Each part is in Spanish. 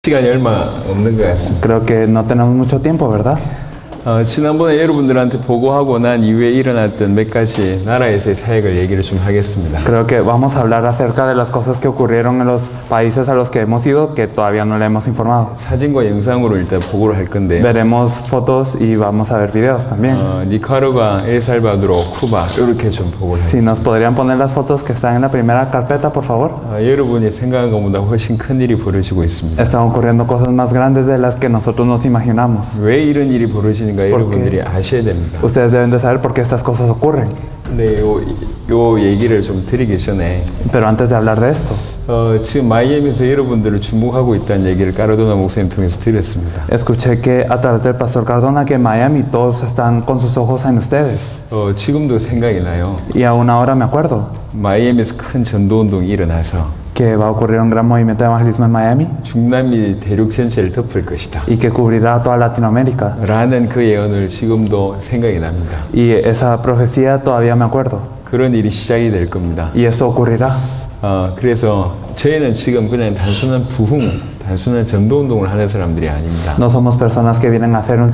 시간이 얼마 없는 것 같습니다. Creo que no tenemos mucho tiempo, ¿verdad? 지난번에 여러분들한테 보고하고 난 이후에 일어났던 몇 가지 나라에서의 사역을 얘기를 좀 하겠습니다. Creo que vamos a hablar acerca de las cosas que ocurrieron en los países a los que hemos ido que todavía no le hemos informado. 사진과 영상으로 일단 보고를 할 건데 Veremos fotos y vamos a ver videos también. 니카라과, 엘살바도르, 쿠바 이렇게 좀 보고를 Si nos podrían poner las fotos que están en la primera carpeta, por favor. 여러분이 생각한 것보다 훨씬 큰 일이 벌어지고 있습니다. Están ocurriendo cosas más grandes de las que nosotros nos imaginamos. 왜 이런 일이 벌어지는가 여러분들이 아셔야 됩니다. Ustedes deben de saber por qué estas cosas ocurren. 근데 요 얘기를 좀 드리기 전에 Pero antes de hablar de esto, 지금 마이애미에서 여러분들을 주목하고 있다는 얘기를 까르도나 목사님 통해서 들었습니다. escuché que a través del pastor Cardona que en Miami todos están con sus ojos en ustedes. 지금도 생각이 나요. Y aún ahora me acuerdo 마이애미에서 큰 전도운동이 일어나서 que va a ocurrir un gran movimiento de evangelismo en Miami 중남미 대륙 전체를 덮을 것이다 y que cubrirá toda Latinoamérica. 라는 그 예언을 지금도 생각이 납니다. Y esa profecía todavía me acuerdo. 그런 일이 시작이 될 겁니다. Y esto ocurrirá. 그래서 저희는 지금 그냥 단순한 단순한 전도운동을 하는 사람들이 아닙니다. No somos personas que vienen a hacer un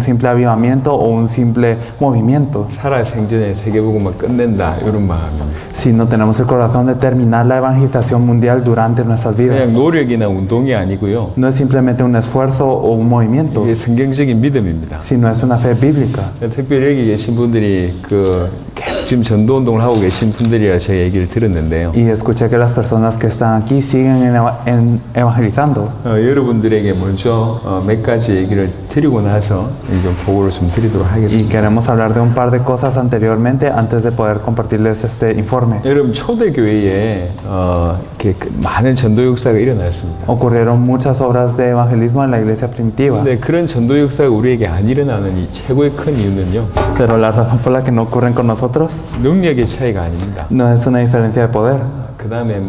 simple avivamiento o un simple movimiento, 살아 생전에 세계복음을 끝낸다 이런 마음입니다. sino tenemos el corazón de terminar la evangelización mundial durante nuestras 그냥 vidas. 노력이나 운동이 아니고요. No es simplemente un esfuerzo o un movimiento, 이게 성경적인 믿음입니다. sino es una fe bíblica. 특별히 여기 계신 분들이 계속 지금 전도운동을 하고 계신 분들이라 제가 얘기를 들었는데요. Y escuché que las personas que están aquí siguen evangelizando. 여러분들에게 먼저 몇 가지 얘기를 드리고 나서 좀 보고를 좀 드리도록 Y 하겠습니다. queremos hablar de un par de cosas anteriormente antes de poder compartirles este informe. 여러분 초대교회에 이렇게 많은 전도 역사가 일어났습니다. Ocurrieron muchas obras de evangelismo en la iglesia primitiva, 근데 그런 전도 역사가 우리에게 안 일어나는 이 최고의 큰 이유는요. pero la razón por la que no ocurren con nosotros 능력의 차이가 아닙니다. no es una diferencia de poder, 그 다음에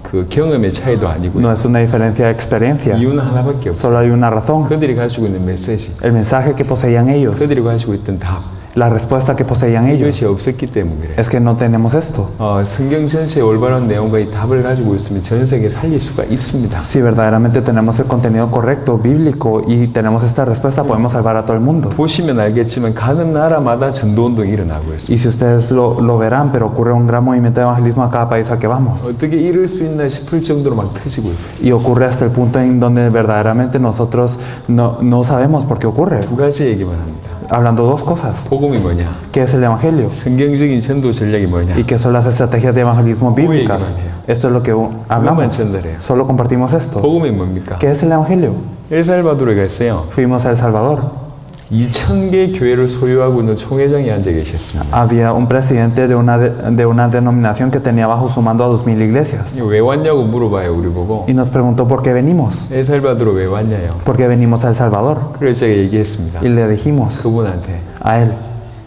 그 경험의 차이도 아니고요. no es una diferencia de experiencia. 이유는 하나밖에 없어요. Solo hay una razón: 그들이 가지고 있는 메시지, el mensaje que poseían ellos, 그들이 가지고 있던 답, la respuesta que poseían ellos. 이것이 없었기 때문에 Es que no tenemos esto. 성경 전체의 올바른 내용과 이 답을 가지고 있으면 전 세계에 살릴 수가 있습니다. Si verdaderamente tenemos el contenido correcto, bíblico, y tenemos esta respuesta, podemos salvar a todo el mundo. 보시면 알겠지만 가는 나라마다 전도운동이 일어나고 있습니다. Y si ustedes lo verán, pero ocurre un gran movimiento de evangelismo a cada país al que vamos. 어떻게 이럴 수 있나 싶을 정도로 막 터지고 있어요. Y ocurre hasta el punto en donde verdaderamente nosotros no sabemos por qué ocurre. 두 가지 얘기만 합니다. Hablando dos cosas. 복음이 뭐냐? ¿Qué es el evangelio? 성경적인 전도 전략이 뭐냐? ¿Y qué son las estrategias de evangelismo bíblicas? Esto es lo que 그것만 hablamos. 전달해요. Solo compartimos esto. 복음이 뭡니까? ¿Qué es el evangelio? 엘살바도르에 갔어요. Fuimos a El Salvador. 2,000개 교회를 소유하고 있는 총회장이 앉아 계셨습니다. Había un presidente de una denominación que tenía bajo su mando a 2,000 iglesias. 왜 왔냐고 물어봐요, 우리 보고. Y nos preguntó por qué venimos. 엘살바도르 왜 왔냐요? ¿Por qué venimos a El Salvador? 그래서 제가 얘기했습니다. Y le dijimos 그분한테 a él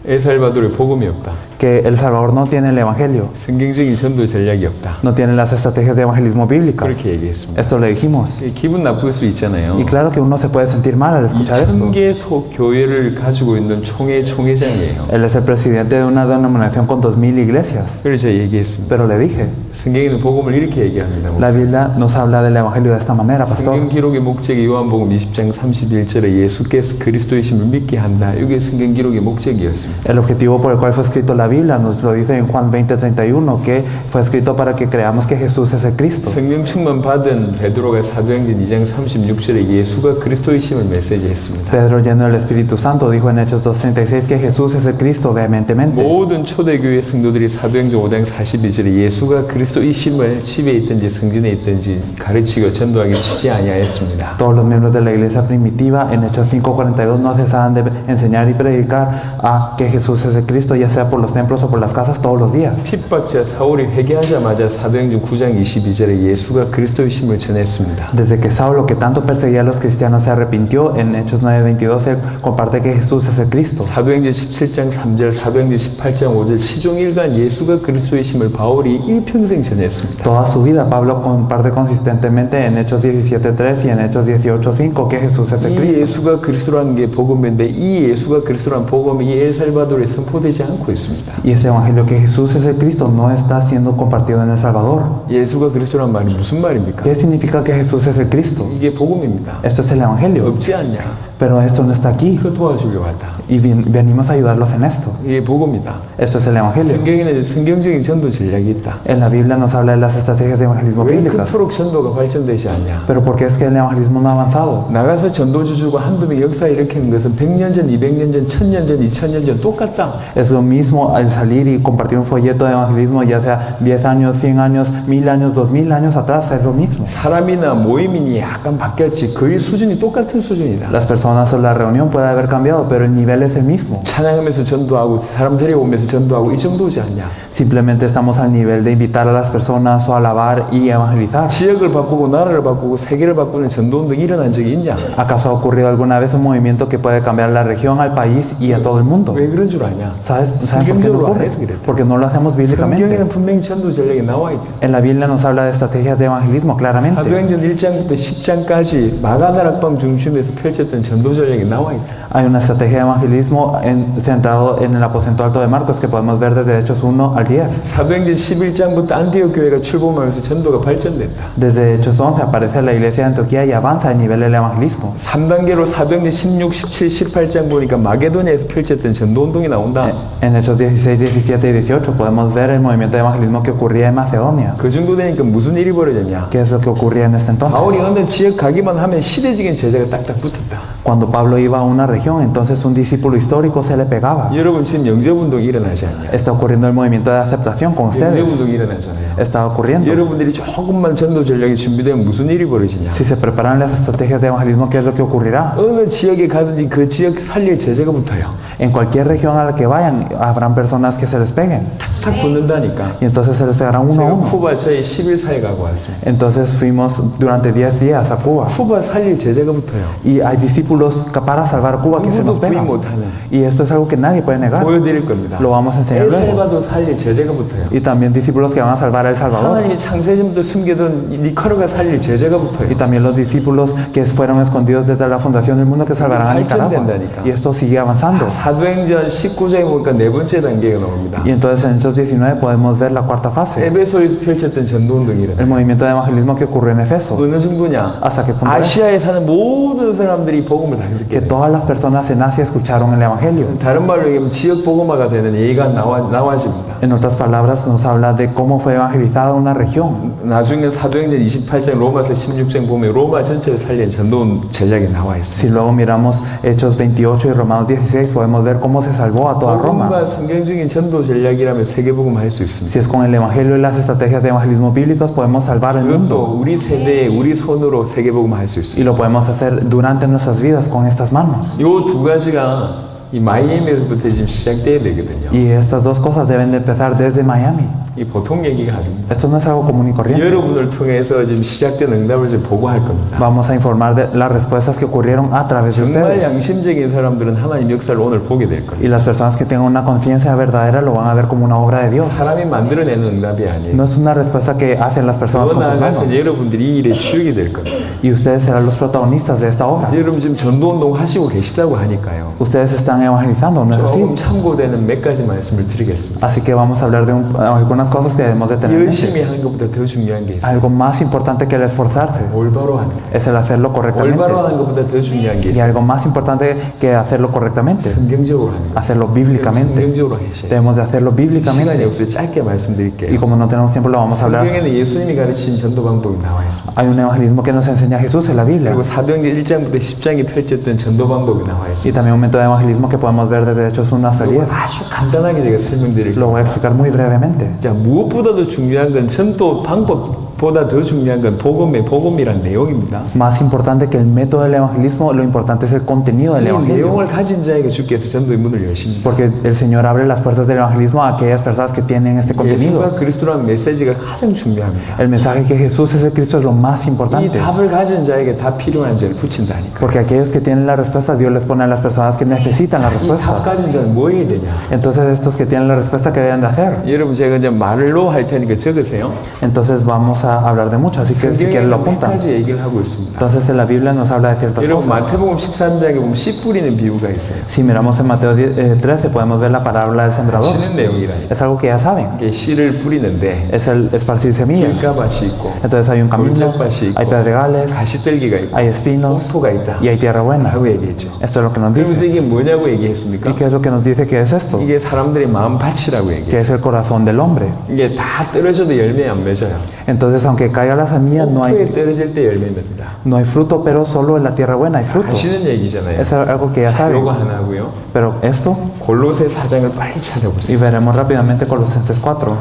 엘살바도르에 복음이 없다. que El Salvador no tiene el evangelio, 성경적인 전도 전략이 없다. no tiene las estrategias de evangelismo bíblicas. 그렇게 얘기했습니다. Esto le dijimos. 기분 나쁠 수 있잖아요. Y claro que uno se puede sentir mal al escuchar esto. 2,000개 교회를 가지고 있는 총회장이에요. Él es el presidente de una denominación con 2,000 iglesias. 그래서 제가 얘기했습니다. Pero le dije, 성경에는 복음을 이렇게 얘기합니다. la Biblia nos habla del evangelio de esta manera, pastor. 성경 기록의 목적이 요한복음 20장 31절에 예수께서 그리스도이심을 믿게 한다. 이게 성경 기록의 목적이었습니다. El objetivo por el cual fue escrito la Biblia nos lo dice en Juan 20:31, que fue escrito para que creamos que Jesús es el Cristo. 성령 충만 받은 베드로가 사도행전 2장 36절에 예수가 그리스도이심을 메시지했습니다. Pedro, lleno del Espíritu Santo, dijo en Hechos 2:36 que Jesús es el Cristo vehementemente. 모든 초대교회 성도들이 사도행전 5장 42절에 예수가 그리스도이심을 집에 있든지 성전에 있든지 가르치고 전도하기 쉬지 아니하였습니다. Todos los miembros de la iglesia primitiva en Hechos 5:42 no cesaban de enseñar y predicar a que Jesús es el Cristo, ya sea por los templos o por las casas, todos los días. 핍박자 사울이 회개하자마자 사도행전 9장 22절에 예수가 그리스도이심을 전했습니다. Desde que Saulo, que tanto perseguía a los cristianos, se arrepintió, en Hechos 9:22 él comparte que Jesús es el Cristo. 사도행전 17장 3절, 사도행전 18장 5절 시종일관 예수가 그리스도이심을 바울이 일평생 전했습니다. Toda su vida Pablo comparte consistentemente en Hechos 17:3 y en Hechos 18:5 que Jesús es el 이 Cristo. 예수가 그리스도라는 게 복음인데 이 예수가 그리스도라는 복음이 이 엘살바도르에 선포되지 않고 있습니다. 것입니다. Y ese evangelio que Jesús es el Cristo no está siendo compartido en El Salvador. 예수가 그리스도란 말이 무슨 말입니까? ¿Qué significa que Jesús es el Cristo? 이게 복음입니다. Esto es el evangelio. 없지 않냐? Pero esto no está aquí. 그 도와주려고 왔다. Y venimos a ayudarlos en esto. 이게 복음이다. Esto es el evangelio. 성경에는 성경적인 전도 전략이 있다. En la Biblia nos habla de las estrategias de evangelismo 왜 bíblicas. 그토록 전도가 발전되지 않냐? Pero ¿por qué es que el evangelismo no ha avanzado? 나가서 전도주 주고 한두 명 역사 일으키는 것은 100년 전, 200년 전, 1000년 전, 2000년 전 똑같다. Es lo mismo al salir y compartir un folleto de evangelismo, ya sea 10 años, 100 años, 1000 años, 2000 años atrás, es lo mismo. 사람이나 모임이니 약간 바뀌었지 거의 수준이 똑같은 수준이다. Las personas o la reunión puede haber cambiado, pero el nivel es el mismo. 찬양하면서 전도하고 사람 데려오면서 전도하고 이 정도지 않냐? Simplemente estamos al nivel de invitar a las personas o alabar y evangelizar. 지역을 바꾸고 나라를 바꾸고 세계를 바꾸는 전도운동이 일어난 적이 있냐? ¿Acaso ha ocurrido alguna vez un movimiento que puede cambiar la región, al país y a todo el mundo? 왜 그런 줄 아냐? ¿Saben por qué no ocurre? Porque no lo hacemos bíblicamente. 성경에는 분명히 전도 전략이 나와 있다. En la Biblia nos habla de estrategias de evangelismo claramente. 사도행전 1장부터 10장까지 마가다락방 중심에서 펼쳤던 전도 전략이 나와 있다. Hay una estrategia de evangelismo centrado en el aposento alto de Marcos que podemos ver desde Hechos 1 al 10. 사도행전 11장부터 안디옥 교회가 출범하면서 전도가 발전됐다. Desde Hechos 11 aparece la iglesia de Antioquía y avanza a nivel del evangelismo. 3단계로 사도행전 16, 17, 18장 보니까 마게도니아에서 펼쳤던 전도운동이 나온다. En Hechos 16, 17 y 18 podemos ver el movimiento de evangelismo que ocurría en Macedonia. 그 정도 되니까 무슨 일이 벌어졌냐? ¿Qué es lo que ocurría en ese 바울이 entonces? 어느 지역 가기만 하면 시대적인 제자가 딱딱 붙었다. Cuando Pablo iba a una región, entonces un discípulo histórico se le pegaba. 여러분 지금 영접운동이 일어나지 않냐? Está ocurriendo el movimiento de aceptación con ustedes. 영접운동이 일어나잖아요. Está ocurriendo. 여러분들이 조금만 전도 전략이 준비되면 무슨 일이 벌어지냐? Si se preparan las estrategias de evangelismo, ¿qué es lo que ocurrirá? 어느 지역에 가든지 그 지역 살릴 제자가 붙어요. En cualquier región a la que vayan, habrán personas que se les peguen. 탁 붙는다니까. Y entonces se les pegarán uno a 제가 uno. 쿠바 저희 10일 사에 가고 왔어요. Entonces fuimos durante 10 días a Cuba. 쿠바 살릴 제자가 붙어요. Y hay discípulos para salvar Cuba que se nos 누구도 부인 pegan. 못하는. Y esto es algo que nadie puede negar. 보여드릴 겁니다. Lo vamos a enseñar luego. 엘살바도 살릴 제자가 붙어요. Y también discípulos que van a salvar a El Salvador. 하나님이 창세전부터 숨겨둔 니카라가 살릴 제자가 붙어요. Y también los discípulos que fueron escondidos desde la fundación del mundo que salvarán a Nicaragua. Y esto sigue avanzando. 사도행전 19장에 보니까 네 번째 단계가 나옵니다. Y entonces en Hechos 19 podemos ver la cuarta fase. 에베소에서 펼쳤던 전도운동이 El 일어나요. movimiento de evangelismo que ocurrió en Efeso. 어느 정도냐? ¿Hasta qué punto es? 아시아에 사는 모든 사람들이 복음을 다 듣게 Que 돼요. todas las personas en Asia escucharon el evangelio. 다른 말로 얘기하면 지역 복음화가 되는 예가 나와집니다. En otras palabras, nos habla de cómo fue evangelizada una región. 나중에 사도행전 28장, 로마서 16장 보면 로마 전체를 살린 전도 전략이 나와 있습니다. Si luego miramos Hechos 28 y Romanos 16, podemos ver cómo se salvó a toda Roma. 복음과 성경적인 전도 전략이라면 세계복음 할 수 있습니다. Si es con el evangelio y las estrategias de evangelismo bíblicos, podemos salvar el mundo. 그것도 우리 세대에 우리 손으로 세계복음 할 수 있습니다. Y lo podemos hacer durante nuestras vidas con estas manos. 이 두 가지가 이 마이애미로부터 지금 시작돼야 되거든요. Y estas dos cosas deben de empezar desde Miami. 이 보통 얘기가 아닙니다. Esto no es algo común y corriente. 여러분을 통해서 지금 시작된 응답을 좀 보고할 겁니다. Vamos a informar de las respuestas que ocurrieron a través de 정말 ustedes. 양심적인 사람들은 하나님 역사를 오늘 보게 될 거예요. Y las personas que tengan una conciencia verdadera lo van a ver como una obra de Dios. 사람이 만들어내는 응답이 아니에요. No es una respuesta que hacen las personas 더 con sus 나아가서 manos. 여러분들이 이 일에 치우게 될 겁니다. Y ustedes serán los protagonistas de esta obra. 여러분 지금 전도운동 하시고 계시다고 하니까요. Ustedes están evangelizando, ¿no es así? 조금 참고되는 몇 가지 말씀을 드리겠습니다. Así que vamos a hablar de algunas cosas que debemos de tener en 열심히 mente. 하는 것보다 더 중요한 게 있어요. Algo más importante que el esforzarse 올바로 하는 거. es el hacerlo correctamente. 올바로 하는 것보다 더 중요한 게 Y 있어요. algo más importante que hacerlo correctamente, 성경적으로 하는 거. hacerlo bíblicamente. 성경적으로 하셔야 돼요. Debemos de hacerlo 시간이 bíblicamente. 없어요. 짧게 Y 말씀드릴게요. como no tenemos tiempo, lo vamos a hablar. 성경에는 예수님이 가르친 전도 방법이 나와 있습니다. Hay un evangelismo que nos enseña Jesús en la Biblia. 그리고 사도행전 1장부터 10장이 펼쳤던 전도 방법이 나와 Y 있습니다. también un método de evangelismo que podemos ver desde Hechos 1 hasta el 10. 아주 간단하게 제가 설명드릴게요. Lo voy a explicar muy brevemente. 자, 무엇보다도 중요한 건 전도 방법보다 더 중요한 건 복음이란 내용입니다. Más importante que el método del evangelismo, lo importante es el contenido del 이 evangelio. 내용을 가진 자에게 주께서 전도의 문을 여십니다. Porque el Señor abre las puertas del evangelismo a aquellas personas que tienen este contenido. 예수가 그리스도라는 메시지가 가장 중요합니다. El mensaje que Jesús es el Cristo es lo más 이 importante. 답을 가진 자에게 다 필요한 자를 붙인다니까. Porque aquellos que tienen la respuesta, Dios les pone a las personas que necesitan la 이 답 respuesta. 가진 자는 뭐 해야 되냐? Entonces estos que tienen la respuesta, ¿qué deben de hacer? 여러분 제가 이제 말로 할 테니까 적으세요. Entonces vamos a hablar de mucho, así que si quieren lo apuntan. 가지 얘기를 하고 있습니다. Entonces en la Biblia nos habla de ciertas 여러분 cosas. 마태복음 13장에 보면 씨 뿌리는 비유가 있어요. Si miramos en Mateo 13 podemos ver la parábola del sembrador. 쉬는 내용이라니까. Es algo que ya saben. 이게 씨를 뿌리는데 Es el esparcir semillas. 길가밭이 있고 Entonces hay un camino, 돌짝밭이 hay 있고 pedregales, 가시떨기가 있고 hay espinos 옥토가 있다 y hay tierra buena. 라고 얘기했죠. Esto es lo que nos 그러면서 dice. 이게 뭐냐고 얘기했습니까? ¿Y qué es lo que nos dice que es esto? 이게 사람들의 마음밭이라고 Que 얘기했어요. es el corazón del hombre. 이게 다 떨어져도 열매 안 맺어요. Entonces, aunque caiga la semilla, no 옥토에 hay, 떨어질 때 열매 맺는다. no hay fruto, pero solo en la tierra buena hay fruto. 하시는 얘기잖아요. Es algo que ya 자, saben. 요거 하나고요. Pero esto, 골로새 4장을 빨리 y 찾아보세요. veremos rápidamente Colosenses 4.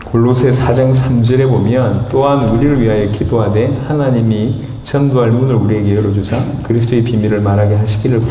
골로새 4장 3절에 보면 또한 우리를 위하여 기도하되 하나님이 전도할 문을 우리에게 열어주사 그리스도의 비밀을 말하게 하시기를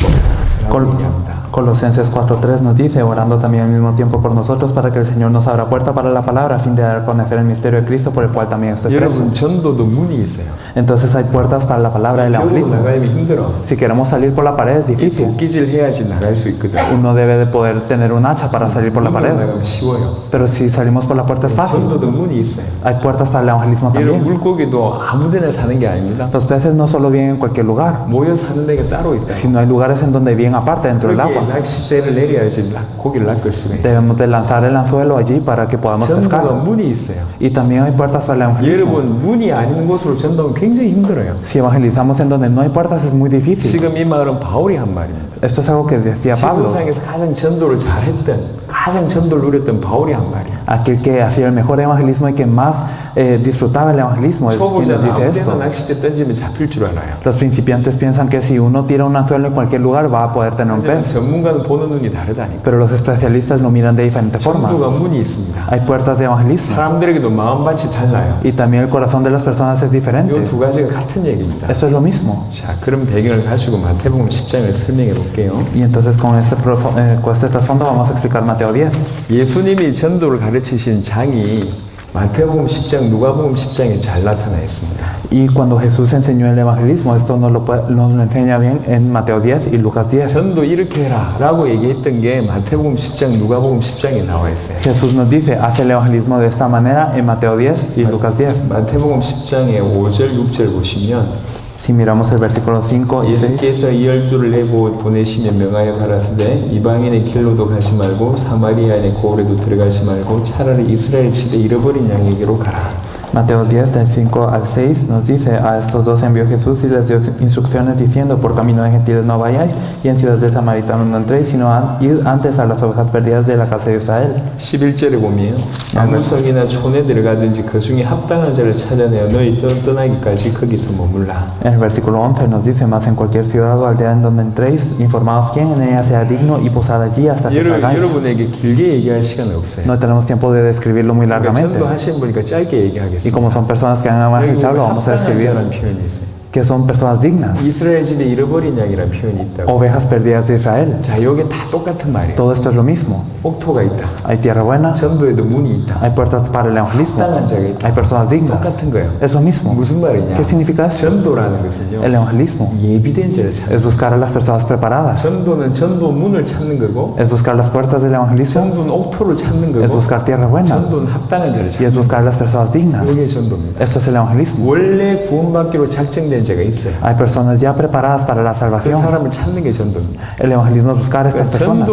Col- 구합니다. Colosenses 4.3 nos dice, orando también al mismo tiempo por nosotros, para que el Señor nos abra puerta para la palabra, a fin de dar a conocer el misterio de Cristo, por el cual también estoy preso. 여러분 전도도 문이 있어요. Entonces hay puertas para la palabra del 벽으로 evangelismo. 나가면 힘들어. Si queremos salir por la pared es difícil. 도끼질 해야지 나갈 수 있거든. Uno debe de poder tener un hacha para salir por la 문으로 pared. 나가면 쉬워요. Pero si salimos por la puerta es fácil. 전도도 문이 있어요. Hay puertas para el evangelismo 여러분 también. 물고기도 아무데나 사는 게 아닙니다. Los peces no solo viven en cualquier lugar, 모여 사는 데가 따로 있다. sino hay lugares en donde viven aparte dentro del 그렇게 agua. 낚싯대를 내려야지 고기를 낚을 수가 있어요. Debemos de lanzar el anzuelo allí para que podamos 전도가 pescar. 문이 있어요. Y también hay puertas para el evangelismo. 여러분 문이 아닌 곳으로 전도하면 굉장히 힘들어요. Si evangelizamos en donde no hay puertas es muy difícil. 지금 이 말은 바울이 한 말입니다. Esto es algo que decía Pablo. 지구상에서 가장 전도를 잘했던, 가장 전도를 누렸던 바울이 한 말이에요. Aquel que hacía el mejor evangelismo y que más disfrutaba el evangelismo es quien nos 초보자는 dice 아무 esto. 데나 낚싯대 던지면 잡힐 줄 알아요. Los principiantes piensan que si uno tira un anzuelo en cualquier lugar va a poder tener un pez. 전문가는 보는 눈이 다르다니까. Pero los especialistas lo miran de diferente forma. 전도가 문이 있습니다. Hay puertas de evangelismo. 사람들에게도 마음밭이 달라요. Y también el corazón de las personas es 이 diferente. 두 가지가 같은 얘기입니다. Eso es lo mismo. 자, 그럼 배경을 가지고 마태복음 10장을 설명해 볼게요. Y entonces con este trasfondo vamos a explicar Mateo 10. 예수님이 전도를 가르치신 장이 마태복음 10장, 누가복음 10장에 잘 나타나 있습니다. Y cuando Jesús enseñó el evangelismo, esto nos lo enseña bien en Mateo 10 y Lucas 10. 전도 이렇게 해라 라고 얘기했던 게 마태복음 10장, 누가복음 10장에 나와 있어요. Jesús nos dice, haz el evangelismo de esta manera en Mateo 10 y Lucas 10. 마태복음 10장의 5절, 6절 보시면 Si miramos el versículo 5 y 6, 예수께서 이 12를 내고 보내시며 명하여 가라사대 이방인의 길로도 가지 말고 사마리아인의 고을에도 들어가지 말고 차라리 이스라엘 집에 잃어버린 양에게로 가라. Mateo 10, del 5 al 6, nos dice, a estos dos envió Jesús y les dio instrucciones diciendo, por camino de gentiles no vayáis, y en ciudad de samaritanos no entréis, sino id antes a las ovejas perdidas de la casa de Israel. 11절에 보면 아무 성이나 촌에 들어가든지 그 중에 합당한 자를 찾아내어 너희 떠나기까지 거기서 머물라. En el versículo 11 nos dice, más en cualquier ciudad o aldea en donde entréis, informaos quién en ella sea digno y posad allí hasta que salgáis. 여러분에게 길게 얘기할 시간 없어요. No tenemos tiempo de describirlo muy largamente. 전도하신 분이니까 짧게 얘기하겠습니다. Y como son personas que han evangelizado, lo vamos a describir, 합당한 자라는 표현이 있어요. que son personas dignas, 이스라엘 집에 잃어버린 양이라는 표현이 있다고. ovejas perdidas de Israel. 자, 여기 다 똑같은 말이에요. Todo esto es lo mismo. 옥토가 있다. Hay tierra buena, 전도에도 문이 있다. hay puertas para el evangelismo, 합당한 자가 있다. hay personas dignas. 똑같은 거예요. Es lo mismo. 무슨 말이냐? ¿Qué significa eso? 전도라는 것은요. El evangelismo 예비된 자를 찾는 es buscar a las personas preparadas, 전도는 전도 문을 찾는 거고 es buscar las puertas del evangelismo, 전도는 옥토를 찾는 es 거고 buscar tierra buena 전도는 합당한 자를 y 찾는 es buscar a las personas dignas. 이게 전도입니다. Esto es el evangelismo. 원래 구원받기로 작정된 자가 있어요. Hay personas ya preparadas para la 그 salvación. 사람을 찾는 게 전도입니다. El evangelismo es buscar a estas personas.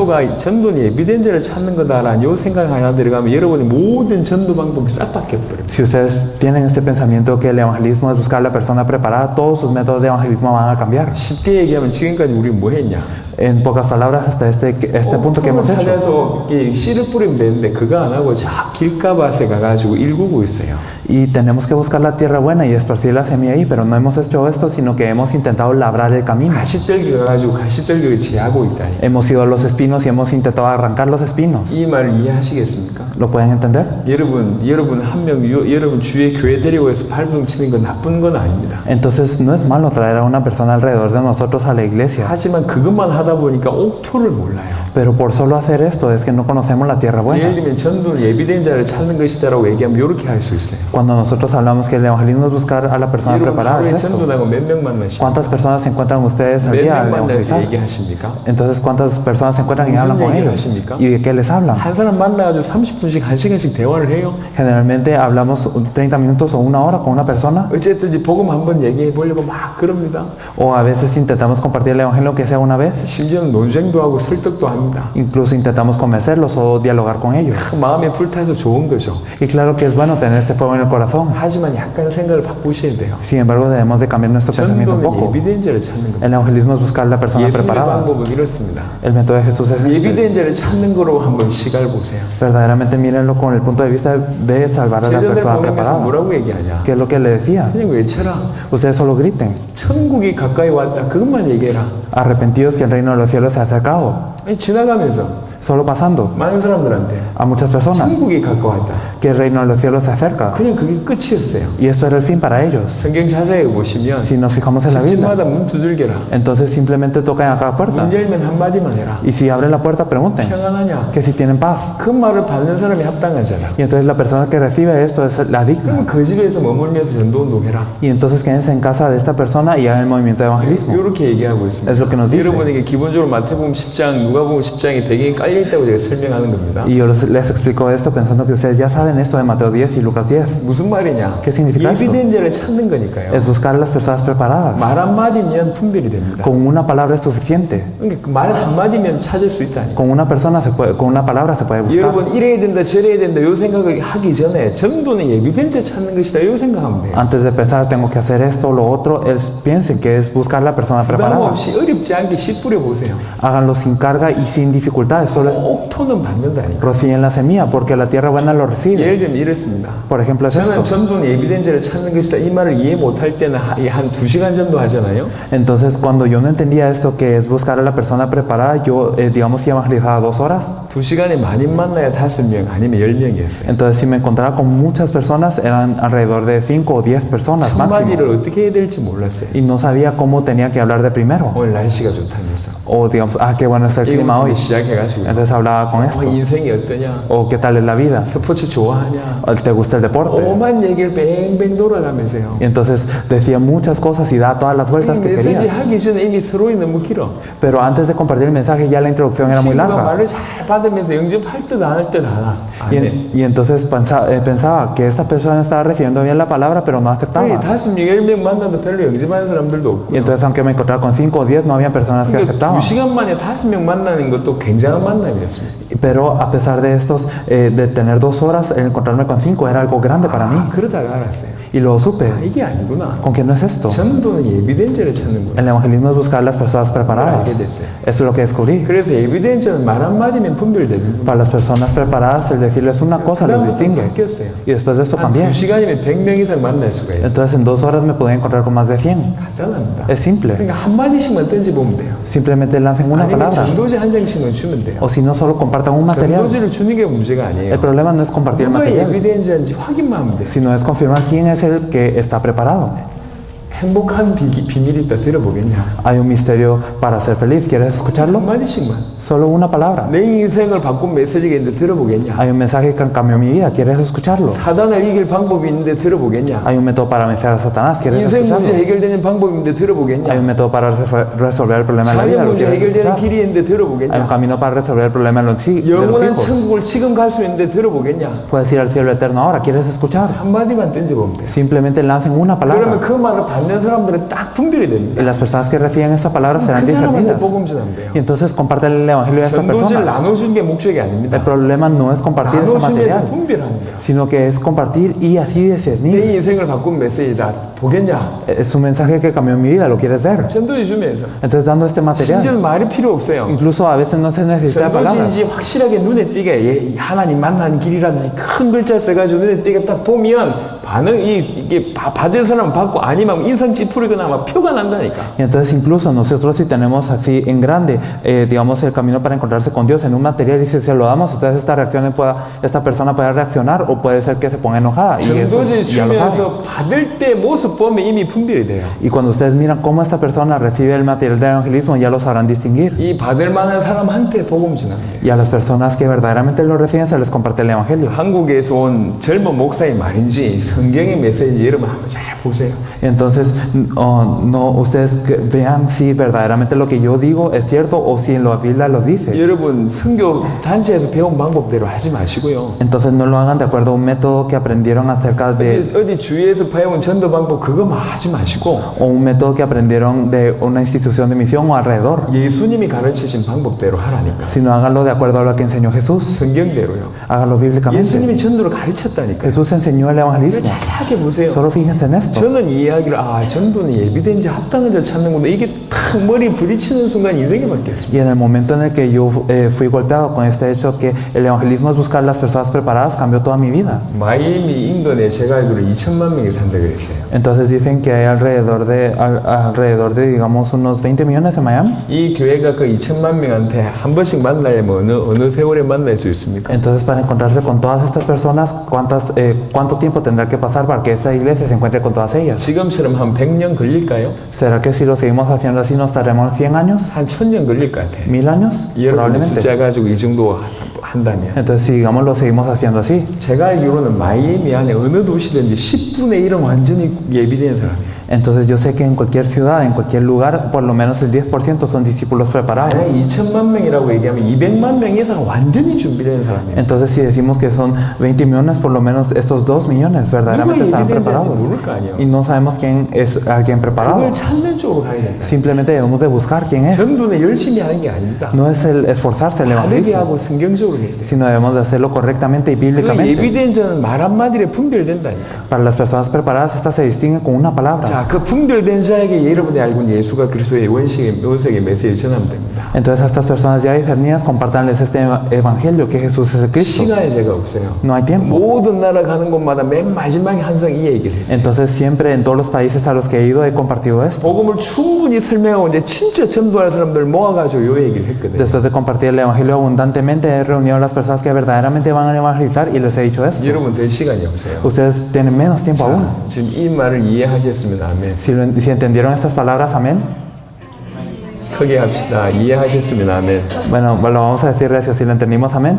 전도는 예비된 자를 찾는 거다라는 요 생각 하나 들어가면 여러분의 모든 전도 방법이 싹 바뀌어버려요. Si ustedes tienen este pensamiento que el evangelismo es buscar a la persona preparada, todos sus métodos de evangelismo van a cambiar. 쉽게 얘기하면 지금까지 우리 뭐 했냐? En pocas palabras, hasta este punto que hemos hecho. 찾아서 씨를 뿌리면 되는데 그거 안 하고 저 길가밭에 가가지고 일구고 있어요. Y tenemos que buscar la tierra buena y esparcir la semilla ahí, pero no hemos hecho esto, sino que hemos intentado labrar el camino. 가시떨기 가가지고 가시떨기를 제하고 있다니. Hemos ido a los espinos y hemos intentado arrancar los espinos. 이 말 이해하시겠습니까? ¿Lo pueden entender? 여러분 한 명 여러분 주위에 교회 데리고 해서 발버둥 치는 건 나쁜 건 아닙니다. Entonces no es malo traer a una persona alrededor de nosotros a la iglesia, 하지만 그것만 하다 보니까 옥토를 몰라요. pero por solo hacer esto es que no conocemos la tierra 예를 buena. 들면 전도는 예비된 자를 찾는 것이다라고 얘기하면 이렇게 할 수 있어요. Cuando nosotros hablamos que el evangelismo es buscar a la persona 여러분 preparada, 하루에 es 전도 esto. 전하고 몇 명 만나십니까? ¿Cuántas personas se encuentran ustedes al 몇 día 명 al 만나서 evangelizar? 얘기하십니까? Entonces, ¿cuántas personas se encuentran y 무슨 hablan con 얘기를 ellos? 하십니까? ¿Y de qué les hablan? 한 사람 만나가지고 30분씩 1시간씩 대화를 해요. Generalmente hablamos 30 minutos o una hora con una persona, 어쨌든지 복음 한번 얘기해 보려고 막 그럽니다. o a veces intentamos compartir el evangelio que sea una vez, 심지어는 논쟁도 하고 설득도 합니다. incluso intentamos convencerlos o dialogar con ellos. 그 마음에 불타서 좋은 거죠. Y claro que es bueno tener este fuego en el corazón. 하지만 약간 생각을 바꾸셔야 돼요. Sin embargo, debemos de cambiar nuestro pensamiento un 전도는 poco. 예비된자를 찾는 겁니다. El evangelismo es buscar la persona 예수님의 preparada. 방법은 이렇습니다. El método de Jesús es este. 예비된자를 찾는 거로 한번 시각을 보세요. Verdaderamente mírenlo con el punto de vista de salvar a la 제자들 persona 보내면서 preparada. 뭐라고 얘기하냐? ¿Qué es lo que le decía? 그냥 외쳐라. Ustedes solo griten, 천국이 가까이 왔다. 그것만 얘기해라. arrepentidos que el reino de los cielos se ha acercado. 아니, 지나가면서 Solo pasando 많은 사람들한테 a muchas personas 천국이 가까웠다. que el reino de los cielos se acerca. 그냥 그게 끝이었어요. Y esto era el fin para ellos. 성경 자세히 보시면 Si nos fijamos en la Biblia, 집집마다 문 두들겨라. entonces simplemente tocan a cada puerta. 문 열면 한마디만 해라. Y si abren la puerta, pregunten 평안하냐? que si tienen paz. 그 말을 받는 사람이 합당하잖아. Y entonces la persona que recibe esto es la digna. 그러면 그 집에서 머물면서 전도운동해라. Y entonces quédense en casa de esta persona y hagan el movimiento de evangelismo. 이렇게 얘기하고 있습니다. Es lo que nos dice. 여러분에게 기본적으로 마태복음 10장, 누가복음 10장이 배경이 깔려있다고 제가 설명하는 겁니다. Y yo les explico esto pensando que ustedes ya saben esto de Mateo 10 y Lucas 10. 무슨 말이냐? ¿Qué significa esto? 예비된자를 찾는 거니까요. Es buscar a las personas preparadas. 말 한마디면 분별이 됩니다. Con una palabra es suficiente. 그러니까 말 한마디면 찾을 수 있다니. Con una con una palabra se puede buscar. 여러분 이래야 된다 저래야 된다 이 생각을 하기 전에 전도는 예비된자 찾는 것이다 이 생각하면 돼요. Antes de pensar tengo que hacer esto o lo otro, piensen que es buscar la persona 부담 preparada. 없이 어렵지 않게 씨 뿌려 보세요. Háganlo sin carga y sin dificultades. Solo es 꼭 토는 받는다니까. rocíen la semilla porque la tierra buena lo recibe. 예를 들면 이렇습니다. Por ejemplo, es 저는 esto. 전도는 예비된자를 찾는 것이다 이 말을 이해 못할 때는 한 2시간 정도 하잖아요. Entonces, cuando yo no entendía esto, que es buscar a la persona preparada, yo, digamos, evangelizaba 2 horas. 2시간에 많이 만나야 5명 아니면 10명이었어요. Entonces, si me encontraba con muchas personas, eran alrededor de 5 o 10 personas máximo. 한마디를 어떻게 해야 될지 몰랐어요. Y no sabía cómo tenía que hablar de primero. 오늘 날씨가 좋다면서. O digamos, qué bueno es el clima 이거부터 hoy. 시작해가지고 Entonces hablaba con esto. 인생이 어떠냐? O qué tal es la vida. 스포츠 좋아하냐? ¿Te gusta el deporte? 오만 얘기를 뱅뱅 돌아가면서요. Y entonces decía muchas cosas y daba todas las vueltas que 메시지 quería. 하기 전에 이미 서로이 너무 길어. Pero antes de compartir el mensaje ya la introducción era muy 친구가 larga. 말을 잘 받으면서 영접할 듯 안 할 듯 하나. Y entonces pensaba que esta persona estaba recibiendo bien la palabra, pero no aceptaba. 5명, 10명 만나도 별로 영접하는 사람들도 없고. Y entonces, aunque me encontraba con 5 o 10, no había personas que aceptaban. 2시간 만에 5명 만나는 것도 굉장한 만남이었습니다. Pero a pesar de estos, de tener 2 horas, el encontrarme con 5 era algo grande para mí. 그러다가 알았어요. Y lo supe. 이게 아니구나. ¿Con qué no es esto? 전도는 예비된자를 찾는 거예요. El evangelismo es buscar a las personas preparadas. 알게 됐어요. Eso es lo que descubrí. 그래서 예비된자는 말 한마디면 분별되는 거예요. Para las personas preparadas, el decirles una cosa los 그다음부터 distingue. 바뀌었어요. Y después de eso 한 cambié. 2시간이면 100명 이상 만날 수가 있어요. Entonces, en 2 horas me podía encontrar con más de 100. 간단합니다. Es simple. 그러니까 한마디씩만 던져보면 돼요. Simplemente lancen una 아니면 palabra. 전도지 한 장씩만 주면 돼요. O si no, solo compartan un material. 전도지를 주는 게 문제가 아니에요. El problema no es compartir el 누가 material, 예비된자인지 확인만 하면 돼요. sino es confirmar quién es el que está preparado. 행복한 비밀이 있다 들어보겠냐? Hay un misterio para ser feliz. ¿Quieres escucharlo? 한마디씩만. Solo una palabra. 내 인생을 바꾼 메시지가 있는데 들어보겠냐? Hay un mensaje que cambió mi vida. ¿Quieres escucharlo? 사단을 이길 방법이 있는데 들어보겠냐? Hay un método para vencer a Satanás. ¿Quieres 인생 문제 escucharlo? 해결되는 방법이 있는데 Hay 들어보겠냐? un método para resolver el problema de la vida. 자녀 ¿Lo 문제 quieres 해결되는 escuchar? 길이 있는데 Hay un 들어보겠냐? camino para resolver el problema de los 영원한 hijos. 천국을 지금 갈 수 있는데 들어보겠냐? Puedes ir al cielo eterno ahora. ¿Quieres escuchar? 한마디만 던져보면 돼요. Simplemente lancen una 그러면 palabra. 그 말을 받는 사람들은 딱 분별이 됩니다. Y las personas que reciben esta palabra serán 그 사람한테 discernidas. 복음 전하면 돼요. Y entonces comparten el evangelio a esta 전도지를 persona. 나눠주는 게 목적이 El 아닙니다. problema no es compartir este 나눠주면서 material, 분별하는 거예요. sino que es compartir y así discernir. 내 인생을 바꾼 메시지다. 보겠냐? Es un mensaje que cambió mi vida, ¿lo quieres ver? 전도지 주면서. Entonces dando este material, 심지어 말이 필요 없어요. incluso a veces no se necesita palabras. 전도지인지 확실하게 눈에 띄게 하나님 만나는 길이라든지 큰 글자 써가지고 눈에 띄게 딱 보면 반응이 이게 받은 사람은 받고 아니면 인상 찌푸리거나 막 표가 난다니까. Y entonces incluso nosotros si tenemos así en grande, digamos el camino para encontrarse con Dios en un material y si se lo damos, entonces esta persona puede reaccionar o puede ser que se ponga enojada. Y eso 전도지 ya lo sabe. 주면서 받을 때 모습 보면 이미 분별이 돼요. Y cuando ustedes miran cómo esta persona recibe el material del evangelismo, ya lo sabrán distinguir. 이 받을 만한 사람한테 복음 전하는 거예요. Y a las personas que verdaderamente lo reciben se les comparte el evangelio. 한국에서 온 젊은 목사의 말인지 성경의 메시지 여러분 한번 잘 보세요. Entonces, no, ustedes vean si verdaderamente lo que yo digo es cierto o si la Biblia lo dice. 여러분 선교 단체에서 배운 방법대로 하지 마시고요. Entonces no lo hagan de acuerdo a un método que aprendieron acerca de, 어디 주위에서 배운 전도 방법 그거 하지 마시고 o un método que aprendieron de una institución de misión o alrededor, 예수님이 가르치신 방법대로 하라니까. sino háganlo de acuerdo a lo que enseñó Jesús. 성경대로요. Háganlo bíblicamente. 예수님이 전도를 가르쳤다니까. Jesús enseñó el evangelismo. 자세하게 보세요. Solo fíjense en esto. 저는 이 이야기를 전도는 예비된지 합당한 자 찾는구나. 이게 탁 머리 부딪히는 순간 인생이 바뀌었어요. Y en el momento en el que yo fui golpeado con este hecho que el evangelismo es buscar las personas preparadas, cambió toda mi vida. 마이애미 인근에 제가 알기로 2천만 명이 산다 그랬어요. Entonces dicen que hay alrededor de digamos unos 20 millones en Miami. 이 교회가 그 2천만 명한테 한 번씩 만나야면 어느 세월에 만날 수 있습니까? Entonces para encontrarse con todas estas personas, ¿cuánto tiempo tendrá que pasar para que esta iglesia se encuentre con todas ellas? 지금처럼 한 100년 걸릴까요? ¿Será que si lo seguimos haciendo así nos estaremos 100 años? 한 1000년 걸릴 것 같아요. 1000 años? 여러분의 Probablemente. 숫자 가지고 이 정도 한다면 Entonces si digamos lo seguimos haciendo así. 제가 알기로는 마이애미 안에 어느 도시든지 10분의 1은 완전히 예비된 사람이에요. Entonces yo sé que en cualquier ciudad, en cualquier lugar, por lo menos el 10% son discípulos preparados. 만약 2천만 명이라고 얘기하면 200만 명 이상은 완전히 준비된 사람이에요. Entonces si decimos que son 20 millones, por lo menos estos 2 millones verdaderamente están preparados. Y no sabemos quién es alguien preparado. 그걸 찾는 쪽으로 가야 된다. Simplemente debemos de buscar quién es. 전도는 열심히 하는 게 아닙니다. No es el esforzarse el 바르게 evangelismo, 하고 성경적으로 해야 돼요. sino debemos de hacerlo correctamente y 그 bíblicamente. 예비된 자는 말 한마디에 분별된다니까. Para las personas preparadas, esta se distingue con una palabra. 자, 그 분별된 자에게 여러분이 알고 있는 예수가 그리스도의 원색의 메시지를 전하면 됩니다. Entonces a estas personas ya discernidas, compartanles este evangelio que Jesús es el Cristo. 시간이 제가 없어요. No hay tiempo. 모든 나라 가는 곳마다 맨 마지막에 항상 이 얘기를 했어요. Entonces siempre en todos los países a los que he ido he compartido esto. 복음을 충분히 설명하고 이제 진짜 전도할 사람들 모아가지고 요 얘기를 했거든요. Después de compartir el evangelio abundantemente, he reunido a las personas que verdaderamente van a evangelizar y les he dicho esto. 여러분 될 시간이 없어요. Ustedes tienen menos tiempo aún. 지금 이 말을 이해하셨으면 아멘. Si entendieron estas palabras, amén. 크게 합시다. 이해하셨으면 아멘. Bueno, lo vamos a decir recio, si lo entendimos, amén.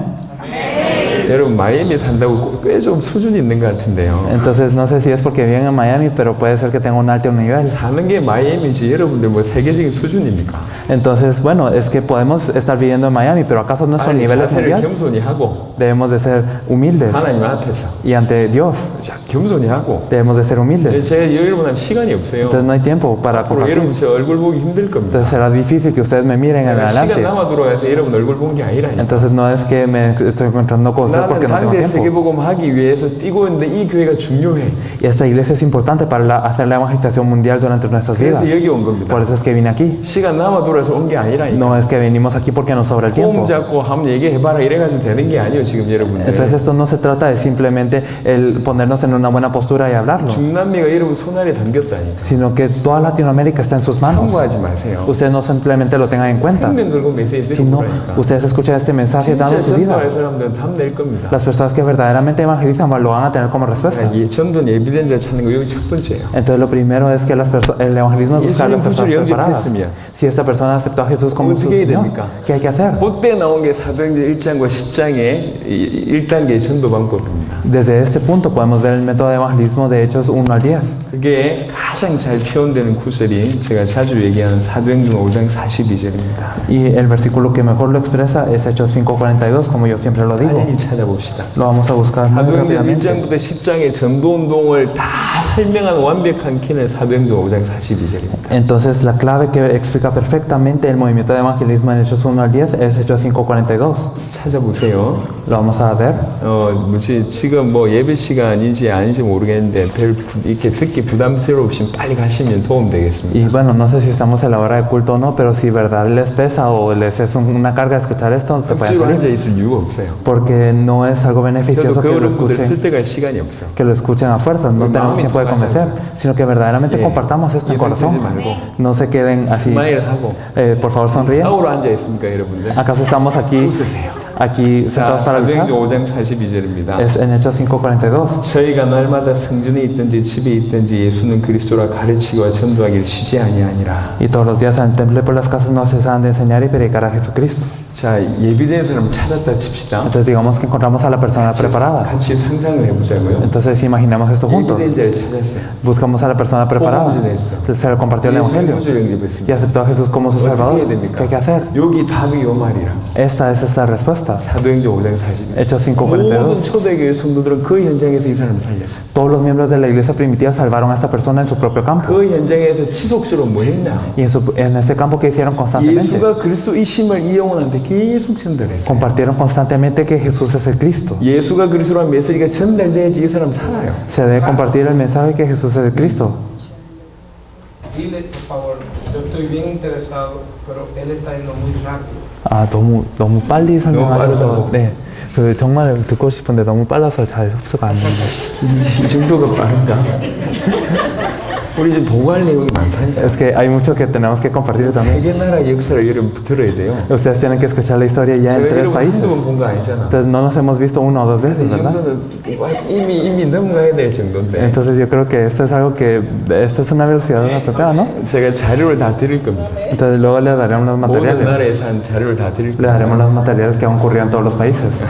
여러분 마이애미 산다고 꽤 좀 수준이 있는 것 같은데요. Entonces no sé si es porque viven en Miami, pero puede ser que tenga un alto nivel. 사는 게 마이애미지 여러분들 뭐 세계적인 수준입니까? Entonces, bueno, es que podemos estar viviendo en Miami, pero ¿acaso nuestro 아니, nivel es 자세를 mundial? 겸손히 하고 Debemos de ser humildes 하나님 앞에서 y ante Dios 자, 겸손히 하고 debemos de ser humildes. 제가 여러분한테 시간이 없어요. Entonces no hay tiempo para 앞으로 compartir. 여러분 제 얼굴 보기 힘들 겁니다. Entonces será difícil que ustedes me miren en 시간 adelante. 남아 들어와서 여러분 얼굴 본 게 아니라니까. Entonces no es que me estoy encontrando con ustedes 나는 porque no tengo 당대 tiempo. 세계복음 하기 위해서 뛰고 있는데 이 교회가 중요해. Y esta iglesia es importante para hacer la evangelización mundial durante nuestras vidas. 그래서 여기 온 겁니다. Por eso es que vine aquí. 시간 남아 들어와서 온 게 아니라니까. No es que venimos aquí porque nos sobra el tiempo. 폼 잡고 한번 얘기해봐라 이래가지고 되는 게 아니에요 지금 여러분들. Entonces esto no se trata de simplemente el ponernos en una buena postura y hablarlo, 중남미가 여러분 손안에 담겼다니까. sino que toda Latinoamérica está en sus manos. 참고하지 마세요. Ustedes no simplemente lo tengan en cuenta, 생명 걸고 메시지 sino 드리고 ustedes escuchan este mensaje 진짜 dando su vida. 전도할 사람들은 답낼 겁니다. Las personas que verdaderamente evangelizan lo van a tener como respuesta. 이 전도는 예비된 자 찾는 거 여기 첫 번째예요. Entonces lo primero es que el evangelismo es buscar a las personas 예수님 preparadas. 영접했으면 Si esta persona aceptó a Jesús como su 어떻게 해야 Señor, 됩니까? ¿qué hay que hacer? 그때 나온 게 사도행전 1장과 10장의 1단계 전도 방법입니다. Desde este punto podemos ver el método de evangelismo de Hechos 1 al 10. 그게 가장 잘 표현되는 구절이 제가 자주 얘기하는 사도행전 5장 42절입니다. Y el versículo que mejor lo expresa es Hechos 5:42, como yo siempre lo digo. 빨리 찾아봅시다. Lo vamos a buscar muy 사도행전 rápidamente. 1장부터 10장의 전도운동을 다 설명한 완벽한 키는 사도행전 5장 42절입니다. Entonces la clave que explica perfectamente el movimiento de evangelismo en Hechos 1 al 10 es Hechos 5:42. 찾아보세요. Lo vamos a ver. 지금 뭐 예배 시간인지 아닌지 모르겠는데 이렇게 듣기 부담스러우시면 빨리 가시면 도움 되겠습니다. Y bueno, no sé si estamos en la hora de culto o no, pero si verdad les pesa o les es una carga escuchar esto, se pueden 억지로 앉아 salir. 있을 이유가 없어요. Porque no es algo 저도 beneficioso 그 que lo 어른분들 escuchen. 쓸데갈 시간이 없어요. Que lo escuchen a fuerza, no tenemos tiempo de convencer, sino que verdaderamente compartamos esto en corazón. No se queden así. 스마일 하고 Por favor, sonríen. 싸우러 앉아 있습니까, 여러분들? ¿Acaso estamos aquí 자, sentados para luchar? 사도행전 5장 42절입니다. Es en Hechos 5:42. 저희가 날마다 성전에 있든지 집에 있든지 예수는 그리스도라 가르치고 전도하기를 쉬지 아니하니라. Y todos los días en el templo y por las casas no cesaban de enseñar y predicar a Jesucristo. 자, 예비된 사람 찾았다 칩시다. Entonces digamos que encontramos a la persona preparada. 같이 상상을 해보자고요. Entonces imaginemos esto juntos. 예비된 자를 찾았어요. Buscamos a la persona preparada. Se le compartió el Evangelio 예수를 y 영접했습니다. aceptó a Jesús como su 어떻게 Salvador. 해야 ¿Qué 됩니까? hay que hacer? 여기 답이 요 말이라. Esta es esta respuesta. 사도행전 5장 40절. Hechos 모든 5:42. 초대교회 성도들은 그 현장에서 이 사람을 살렸어요. Todos los miembros de la iglesia primitiva salvaron a esta persona en su propio campo. 그 현장에서 지속적으로 뭐 했나? Y en ese campo que hicieron constantemente. 예수가 그리스도이심을 이 영혼한테 계속 전달했어요. Compartieron constantemente que Jesús es el Cristo. 예수가 그리스도라는 메시지가 전달돼야지 이 사람 살아요. Se debe compartir el mensaje que Jesús es el Cristo. Dile, por favor, yo estoy bien interesado, pero él está yendo muy rápido. 아, 너무 빨리 설명하셔서 빠르다고? 네. 그 정말 듣고 싶은데 너무 빨라서 잘 흡수가 안 되는 이 정도가 빠른가? 우리 지금 도갈 내용이 많다니까. Es que hay mucho que tenemos que compartir también. 세계 나라 역사를 여러분 들어야 돼요. Ustedes tienen que escuchar la historia ya en 제가 3 여러분 países. 한두 번 본 거 아니잖아. Entonces no nos hemos visto 1 o 2 veces, 이 ¿verdad? 정도는 이미 넘어가야 될 정도인데. Entonces yo creo que esto es algo que, esto es una velocidad apropiada, ¿no? 제가 자료를 다 드릴 겁니다. Entonces luego le daremos los 모든 materiales. 나라에서 한 자료를 다 드릴 Le 겁니다. daremos los materiales que han ocurrido en todos los países.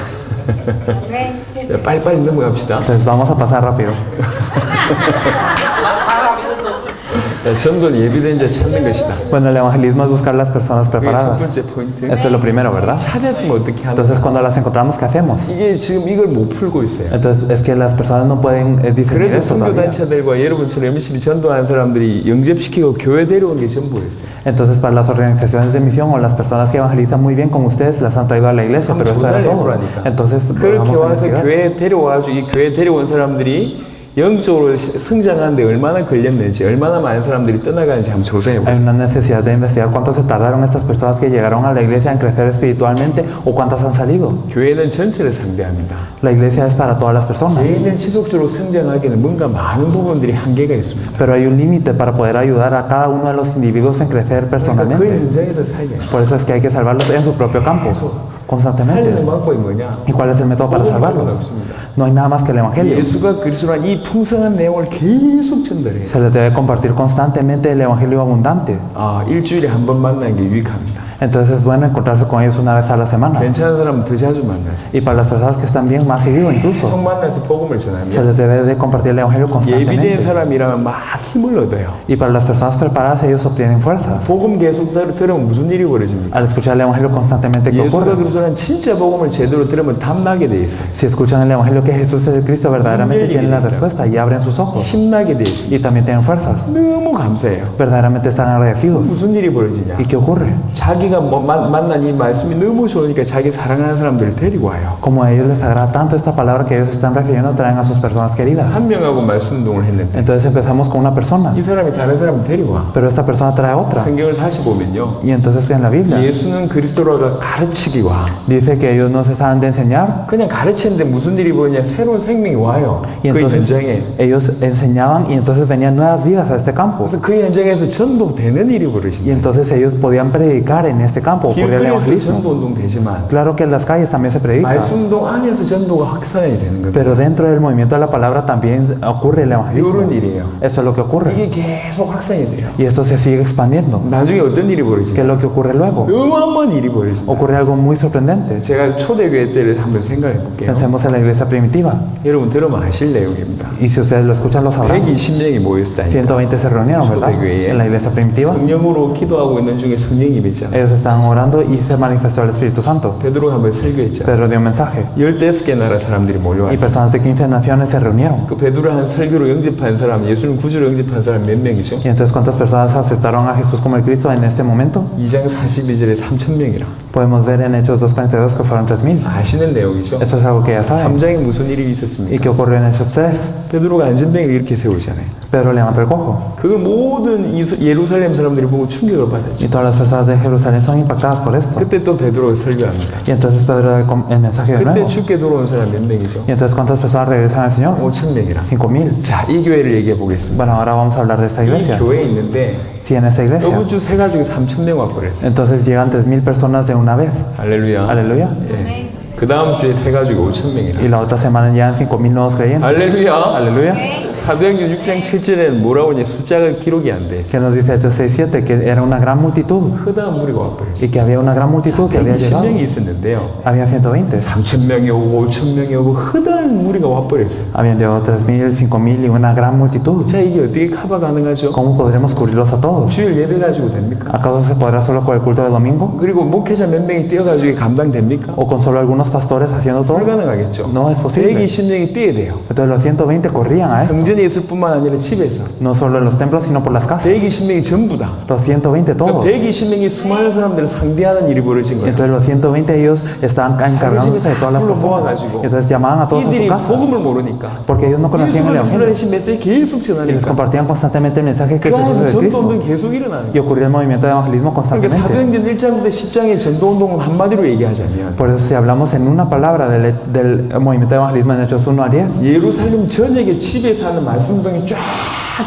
자, 빨리빨리 넘어갑시다. Entonces vamos a pasar rápido. 자, 전도는 예비된 자 찾는 것이다. Bueno, el evangelismo es buscar las personas 그게 첫 preparadas. 번째 포인트. Eso es lo primero, ¿verdad? 찾았으면 어떻게 하는가? Entonces cuando las encontramos, ¿qué hacemos? 이게 지금 이걸 못 풀고 있어요. Entonces es que las personas no pueden discernir 그래도 eso todavía. 선교단체들과 여러분처럼 MC를 전도하는 사람들이 영접시키고 교회 데려온 게 전부였어요. Entonces para las organizaciones de misión o las personas que evangelizan muy bien con ustedes las han traído a la iglesia, pero eso era todo. Entonces 그렇게 vamos a 와서 investigar. 교회에 데려와가지고 이 교회에 데려온 사람들이 영적으로 성장하는데 얼마나 걸렸는지, 얼마나 많은 사람들이 떠나가는지 한번 조사해 Hay 보세요. una necesidad de investigar cuánto se tardaron estas personas que llegaron a la iglesia en crecer espiritualmente o cuántas han salido. 교회는 전체를 상대합니다. La iglesia es para todas las personas, 교회는 지속적으로 성장하기에는 뭔가 많은 부분들이 한계가 있습니다. pero hay un límite para poder ayudar a cada uno de los individuos en crecer 그러니까 그 personalmente. 현장에서 살게. Por eso es que hay que salvarlos en su propio campo, constantemente. 살리는 방법이 뭐냐? ¿Y cuál es el método para salvarlos? No hay nada más que el Evangelio. 예수가 그리스도란 이 풍성한 내용을 계속 전달해요. Se les debe compartir constantemente el Evangelio abundante. 아, 일주일에 한 번 만나는 게 유익합니다. Entonces es bueno encontrarse con ellos una vez a la semana. 괜찮은 사람은 더 자주 만나세요. Y para las personas que están bien, más seguido incluso. 계속 만나서 복음을 Se 전하면 les debe de compartir el Evangelio 예비된 constantemente. 사람이라면 막 힘을 얻어요. Y para las personas preparadas, ellos obtienen fuerzas. 복음 계속 들으면 무슨 일이 벌어집니까? Al escuchar el Evangelio constantemente, ¿qué 예수가 ocurre? 그리스도란 진짜 복음을 제대로 들으면 답나게 돼 있어요. Si escuchan el Evangelio que Jesús es el Cristo, verdaderamente tienen la respuesta y abren sus ojos. 힘나게 돼 있어요. Y también tienen fuerzas. 너무 감사해요. Verdaderamente están agradecidos. 무슨 일이 벌어지냐? ¿Y qué ocurre? 자기가 만난 이 말씀이 너무 좋으니까 자기 사랑하는 사람들을 데리고 와요. Como a ellos les agrada tanto esta palabra que ellos están refiriendo, traen a sus personas queridas. 한 명하고 말씀 운동을 했는데 Entonces empezamos con una persona, 이 사람이 다른 사람을 데리고 와. pero esta persona trae otra. 성경을 다시 보면요. Y entonces en la Biblia 예수는 그리스도라가 가르치기와 dice que ellos no cesaban de enseñar. 그냥 가르치는데 무슨 일이 벌어지냐? 새로운 생명이 와요. Y 그 entonces 현장에. ellos enseñaban y entonces venían nuevas vidas a este campo. 그래서 그 현장에서 전도되는 일이 Y 벌어진다. entonces ellos podían predicar en este campo, ocurría el 길거리에서 evangelismo. 전도 운동 되지만 Claro que en las calles también se predica, 말씀 운동 안에서 전도가 확산이 되는 겁니다. pero dentro del movimiento de la palabra también ocurre el evangelismo. 이런 일이에요. Eso es lo que ocurre. 이게 계속 확산이 돼요. Y esto se sigue expandiendo. 나중에 어떤 일이 ¿Qué 벌어지냐? es lo que ocurre luego? 어마어마한 일이 벌어진다. Ocurre algo muy sorprendente. 제가 초대교회 때를 한번 생각해 볼게요. Pensemos en la iglesia primitiva. 여러분 들으면 아실 내용입니다. Y si ustedes lo escuchan, lo sabrán. 120명이 모였다니까. 120 se reunieron, ¿verdad? En la iglesia primitiva. 성령으로 기도하고 있는 중에 성령이 맺잖아요. Ellos estaban orando y se manifestó el Espíritu Santo. 베드로가 한번 설교했잖아요. Pedro dio un mensaje 15개 나라 사람들이 y 몰려왔어요. personas de 15 naciones se reunieron. 그 베드로 한 설교로 영접한 사람, 예수님 구주로 영접한 사람 몇 명이죠? Y entonces, ¿cuántas personas aceptaron a Jesús como el Cristo en este momento? 2장 42절에 3,000명이라. Podemos ver en Hechos 2:42 que fueron 3,000. 아시는 내용이죠? Eso es algo que ya saben. 3장에 무슨 일이 ¿Y 있었습니까? qué ocurrió en Hechos 3? 베드로가 안전뱅이를 이렇게 세우잖아요. Pedro levantó el cojo. 그걸 모든 예루살렘 사람들이 보고 충격을 받았죠. Y todas las personas de Jerusalén son impactadas por esto. 그때 또 베드로가 설교합니다. Y entonces Pedro da el mensaje de 그때 nuevo. 죽게 들어온 사람 몇 명이죠? Y entonces, ¿cuántas personas regresan al Señor? 5,000명이라. 5,000. 자, 이 교회를 얘기해 보겠습니다. Bueno, ahora vamos a hablar de esta 이 iglesia. 교회에 있는데 Sí, en esta iglesia. 이번 주 세 가지고 3,000명 와버렸어요. Entonces llegan 3,000 personas de una vez. 할렐루야. Aleluya. 예. 그 다음 주에 세 가지고 5,000명이라. Y la otra semana llegan 5,000 nuevos creyentes. 할렐루야. Aleluya. 사도행전 6장 7절에는 뭐라고 하냐 숫자가 기록이 안 돼. Que nos dice Hechos 6:7 que era una gran multitud 허다한 무리가 와버렸어요. y que había una gran multitud que había llegado. 120명이 있었는데요. Había 120. 3,000명이 오고 5,000명이 오고 허다한 무리가 와버렸어요. Habían llegado 3,000, 5,000 y una gran multitud. 자, 이게 어떻게 커버 가능하죠? ¿Cómo podremos cubrirlos a todos? 주일 예배 가지고 됩니까? ¿Acaso se podrá solo con el culto de domingo? 그리고 목회자 몇 명이 뛰어가지고 감당됩니까? ¿O con solo algunos pastores haciendo todo? 불가능하겠죠. No es posible. 120명이 뛰어야 돼요. Entonces los 120 corrían a eso. 성전에 있을 뿐만 아니라 집에서. No solo en los templos, sino por las casas. 120명이 전부 다. Los 120 todos. 120명이 수많은 사람들을 상대하는 일이 벌어진 거예요. Entonces los 120 ellos estaban encargándose de todas las personas. Entonces llamaban a todos a su 이들이 casa. 복음을 모르니까. Porque ellos no conocían el 예수를 Evangelio. 불러내신 메시지 계속 Y les 전하니까. compartían constantemente el mensaje que 그 Jesús 안에서 es el Cristo. 전도운동이 계속 일어나는 Y 거예요. ocurrió el movimiento de evangelismo 그러니까 constantemente. 사도행전 1장부터 10장의 전도운동은 한마디로 얘기하자면 Por eso si hablamos en una palabra del movimiento de evangelismo en Hechos 1 al 10, 예루살렘 전역에 집에 사는 말씀동이 쫙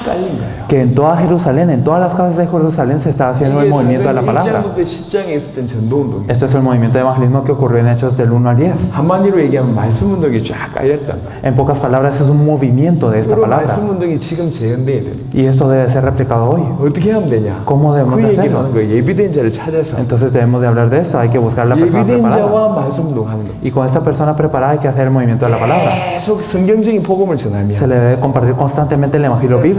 깔린 거예요. que en toda Jerusalén, en todas las casas de Jerusalén se estaba haciendo el movimiento de la palabra. 1장부터 10장에 있었던 전도운동이에요. Este es el movimiento de evangelismo que ocurrió en Hechos del 1 al 10. 한마디로 얘기하면 말씀운동이 쫙 깔렸단 말이에요. En pocas palabras es un movimiento de esta 그리고 palabra. 말씀운동이 지금 재현돼야 돼요. Y esto debe ser replicado hoy. 어떻게 하면 되냐? ¿Cómo debemos 그 de 얘기를 hacerlo? 하는 거예요. 예비된 자를 찾아서 Entonces debemos de hablar de esto, hay que buscar la persona 예비된 preparada. 자와 말씀운동 하는 거예요. Y con esta persona preparada hay que hacer el movimiento de la palabra. 계속 성경적인 복음을 전하면 Se le debe compartir constantemente el evangelio bíblico.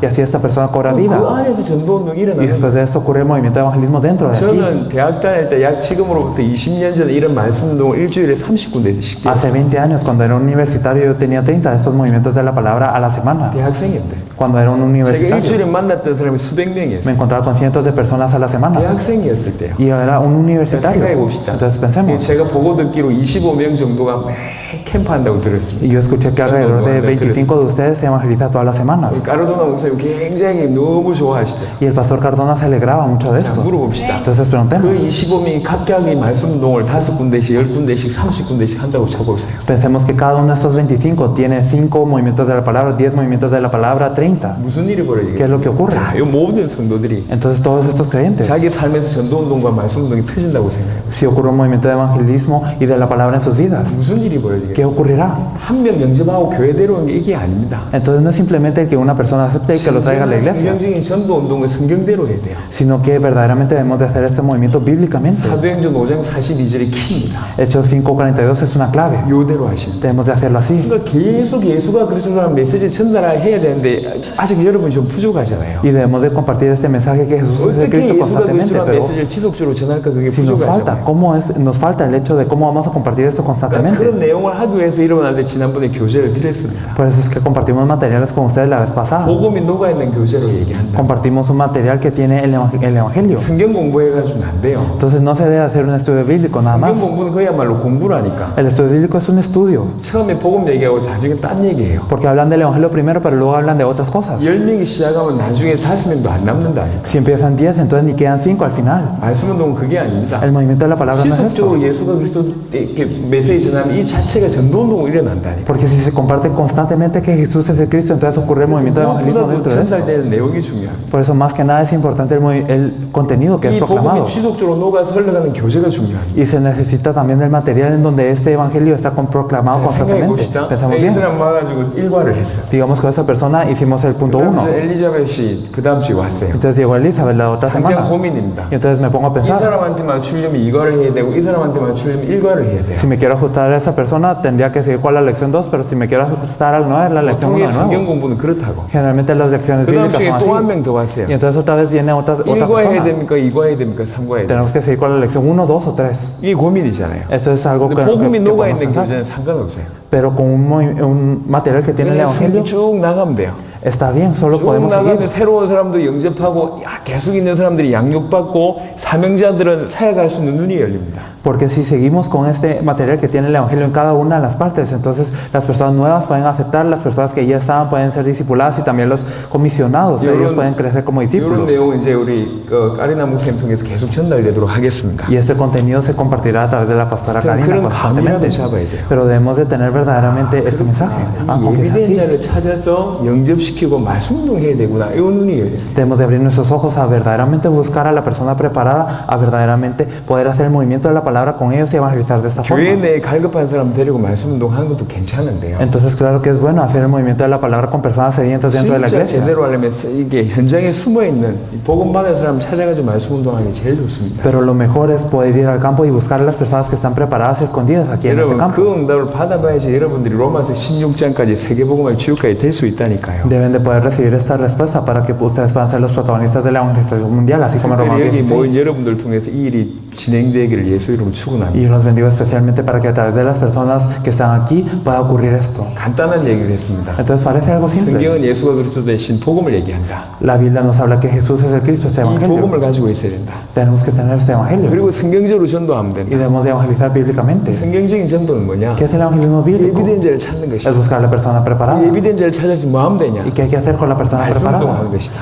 Y así esta persona cobra 그 vida. 안에서 전도운동이 Y 일어나는 después de esto ocurre el movimiento de evangelismo dentro de aquí. 저는 대학 다닐 때 약 지금으로부터 20년 전에 이런 말씀운동을 일주일에 30군데씩 Hace 20 años, cuando era un universitario, yo tenía 30 de estos movimientos de la palabra a la semana. 대학생일 때 Cuando era un 제가 universitario, 일주일에 만났던 사람이 수백 me 명이었어요. encontraba con cientos de personas a la semana. 대학생이었을 때요. Y yo era un universitario. 생각해 봅시다. Entonces pensemos. 제가 보고 듣기로 25명 정도가 매 캠프한다고 들었습니다. Y yo escuché que alrededor de 25 de ustedes se evangeliza todas las semanas. 까르도나 목사님 굉장히 너무 좋아하시대. Y el pastor Cardona se alegraba mucho de 자, esto. 물어봅시다. Entonces 그 preguntemos. 25명이 각각의 말씀운동을 5군데씩, 10군데씩, 30군데씩 한다고 쳐보세요. Pensemos que cada uno de estos 25 tiene 5 movimientos de la palabra, 10 movimientos de la palabra, 30. 무슨 일이 ¿Qué es lo que 벌어지겠어요? ocurre? 자, 이 모든 성도들이 Entonces todos estos creyentes, 자기 삶에서 전도운동과 말씀운동이 터진다고 생각해요. si ocurre un movimiento de evangelismo y de la palabra en sus vidas, 무슨 일이 ¿qué 벌어지겠어요? ocurrirá? 한 명 영접하고 교회 데려오는 게 이게 아닙니다. Entonces no es simplemente que una persona acepte y que lo traiga a la iglesia, 성경적인 전도운동은 성경대로 해야 돼요. sino que verdaderamente debemos de hacer este movimiento bíblicamente. 사도행전 5장 42절이 키입니다. Hechos 5:42 es una clave. 요대로 하시는. Debemos de hacerlo así. 그러니까 계속 예수가 그리스도라는 메시지 전달해야 되는데 아직 여러분이 좀 부족하잖아요. Y debemos de compartir este mensaje que Jesús es el 어떻게 Cristo 예수가 constantemente, 그리스도라는 pero 메시지를 지속적으로 전할까 그게 si nos falta, 부족하잖아요. ¿cómo es? Nos falta el hecho de cómo vamos a compartir esto 그러니까 constantemente. 그런 내용을 하기 위해서 여러분한테 지난번에 교재를 드렸습니다. Por eso es que compartimos materiales con ustedes la vez pasada. 복음이 녹아있는 교재로 얘기한다. Compartimos un material que tiene el Evangelio. 성경 공부해가지고는 안 돼요. Entonces no se debe hacer un estudio bíblico nada 성경 más. 공부는 그야말로 공부라니까. El estudio bíblico es un estudio, 처음에 복음 얘기하고 나중에 딴 얘기예요. porque hablan del Evangelio primero, pero luego hablan de otras cosas. 10명이 시작하면 나중에 5명도 안 남는다니까. Si empiezan 10, entonces ni quedan 5 al final. 말씀운동은 그게 아닙니다. El movimiento de la palabra no es esto. 지속적으로 예수가 그리스도 이렇게 메시지 전하면 이 자체가 전도운동이 일어난다니까. Porque si se comparte constantemente que Jesús es el Cristo, entonces ocurre el movimiento de evangelismo 무엇보다도 dentro de esto. 전달되는 내용이 중요합니다. Por eso más que nada es importante el contenido que es 이 proclamado. 복음이 지속적으로 녹아서 흘러가는 교재가 중요합니다. Y se necesita también el material en donde este evangelio está proclamado 생각해 constantemente. 봅시다. Pensamos 이 bien. 사람 와가지고 일과를 했어. Digamos que esa persona hicimos el punto 1. 그래서 엘리자벳이 그 다음 주에 왔어요. Entonces llegó Elizabeth la otra 당장 semana. 고민입니다. Y entonces me pongo a 이 pensar, 사람한테 맞추려면 이거를 해야 되고 이 사람한테 맞추려면 일과를 해야 돼요. si me quiero ajustar a esa persona, tendría que seguir con la lección 2, pero si me quiero ajustar al 9, la lección 1 보통의 de 성경 nuevo. 공부는 그렇다고. Generalmente las lecciones 그 다음 bíblicas 주에 son 또 한 así. 명 더 왔어요. Y entonces otra vez viene otra 일과 해야 persona. 됩니까? 이과 해야 됩니까? 삼과 해야 됩니까? Tenemos que seguir con la lección 1, 2 o 3. 이게 고민이잖아요. Esto es algo que, 근데 복음이 que podemos 녹아있는 pensar. 교재는 상관없어요. Pero con un material que tiene el 그냥 Evangelio, 쭉 나가면 돼요. está bien, solo 쭉 podemos 나가면 seguir. 새로운 사람도 영접하고 계속 있는 사람들이 양육받고 사명자들은 사역할 수 있는 눈이 열립니다. Porque si seguimos con este material que tiene el Evangelio en cada una de las partes, entonces las personas nuevas pueden aceptar, las personas que ya estaban pueden ser discipuladas y también los comisionados, ellos pueden crecer como 이런 discípulos. 내용은 이제 우리 까리나 목사님 통해서 계속 전달되도록 하겠습니다. Y este contenido se compartirá a través de la pastora Karina 그런 constantemente. 감이라도 잡아야 돼요. Pero debemos de tener verdaderamente este mensaje. 이 Porque es 예비된 así. 자를 찾아서 영접시키는 영접시키고 말씀 운동해야 되구나. 이 눈이에요. Debemos de abrir nuestros ojos a verdaderamente buscar a la persona preparada, a verdaderamente poder hacer el movimiento de la palabra con ellos y evangelizar de esta 교회 forma. 내에 갈급한 사람 데리고 말씀 운동하는 것도 괜찮은데요. Entonces, claro que es bueno hacer el movimiento de la palabra con personas sedientas dentro de la 진짜 iglesia. 제대로 하려면 이게 현장에 숨어 있는 복음 받은 사람 찾아가지고 말씀 운동하는 게 제일 좋습니다. Pero lo mejor es poder ir al campo y buscar a las personas que están preparadas y escondidas aquí en este 여러분 campo. 그 응답을 받아봐야지 여러분들이 로마서 16장까지 세계복음의 주역까지 될 수 있다니까요. Deben de poder recibir esta respuesta para que ustedes puedan ser los protagonistas de la evangelización mundial, así como en 특별히 Romanos 여기 모인 16. 여러분들 통해서 이 일이 진행되기를 예수 이름으로 축원합니다. Y los bendigo especialmente para que a través de las personas que están aquí pueda ocurrir esto. 간단한 얘기를 했습니다. Entonces parece algo simple. 성경은 예수가 그리스도 대신 복음을 얘기한다. La Biblia nos habla que Jesús es el Cristo, este 이 evangelio. 복음을 가지고 있어야 된다. Tenemos que tener este evangelio 그리고 성경적으로 전도하면 y 된다. debemos de evangelizar bíblicamente. 성경적인 전도는 뭐냐? ¿Qué es el evangelismo bíblico? 에비덴지를 찾는 Es 것이다. buscar a la persona preparada. 이 에비덴지를 찾아서 뭐 하면 되냐? ¿Y qué hay que hacer con la persona 말씀 preparada? 운동하는 것이다.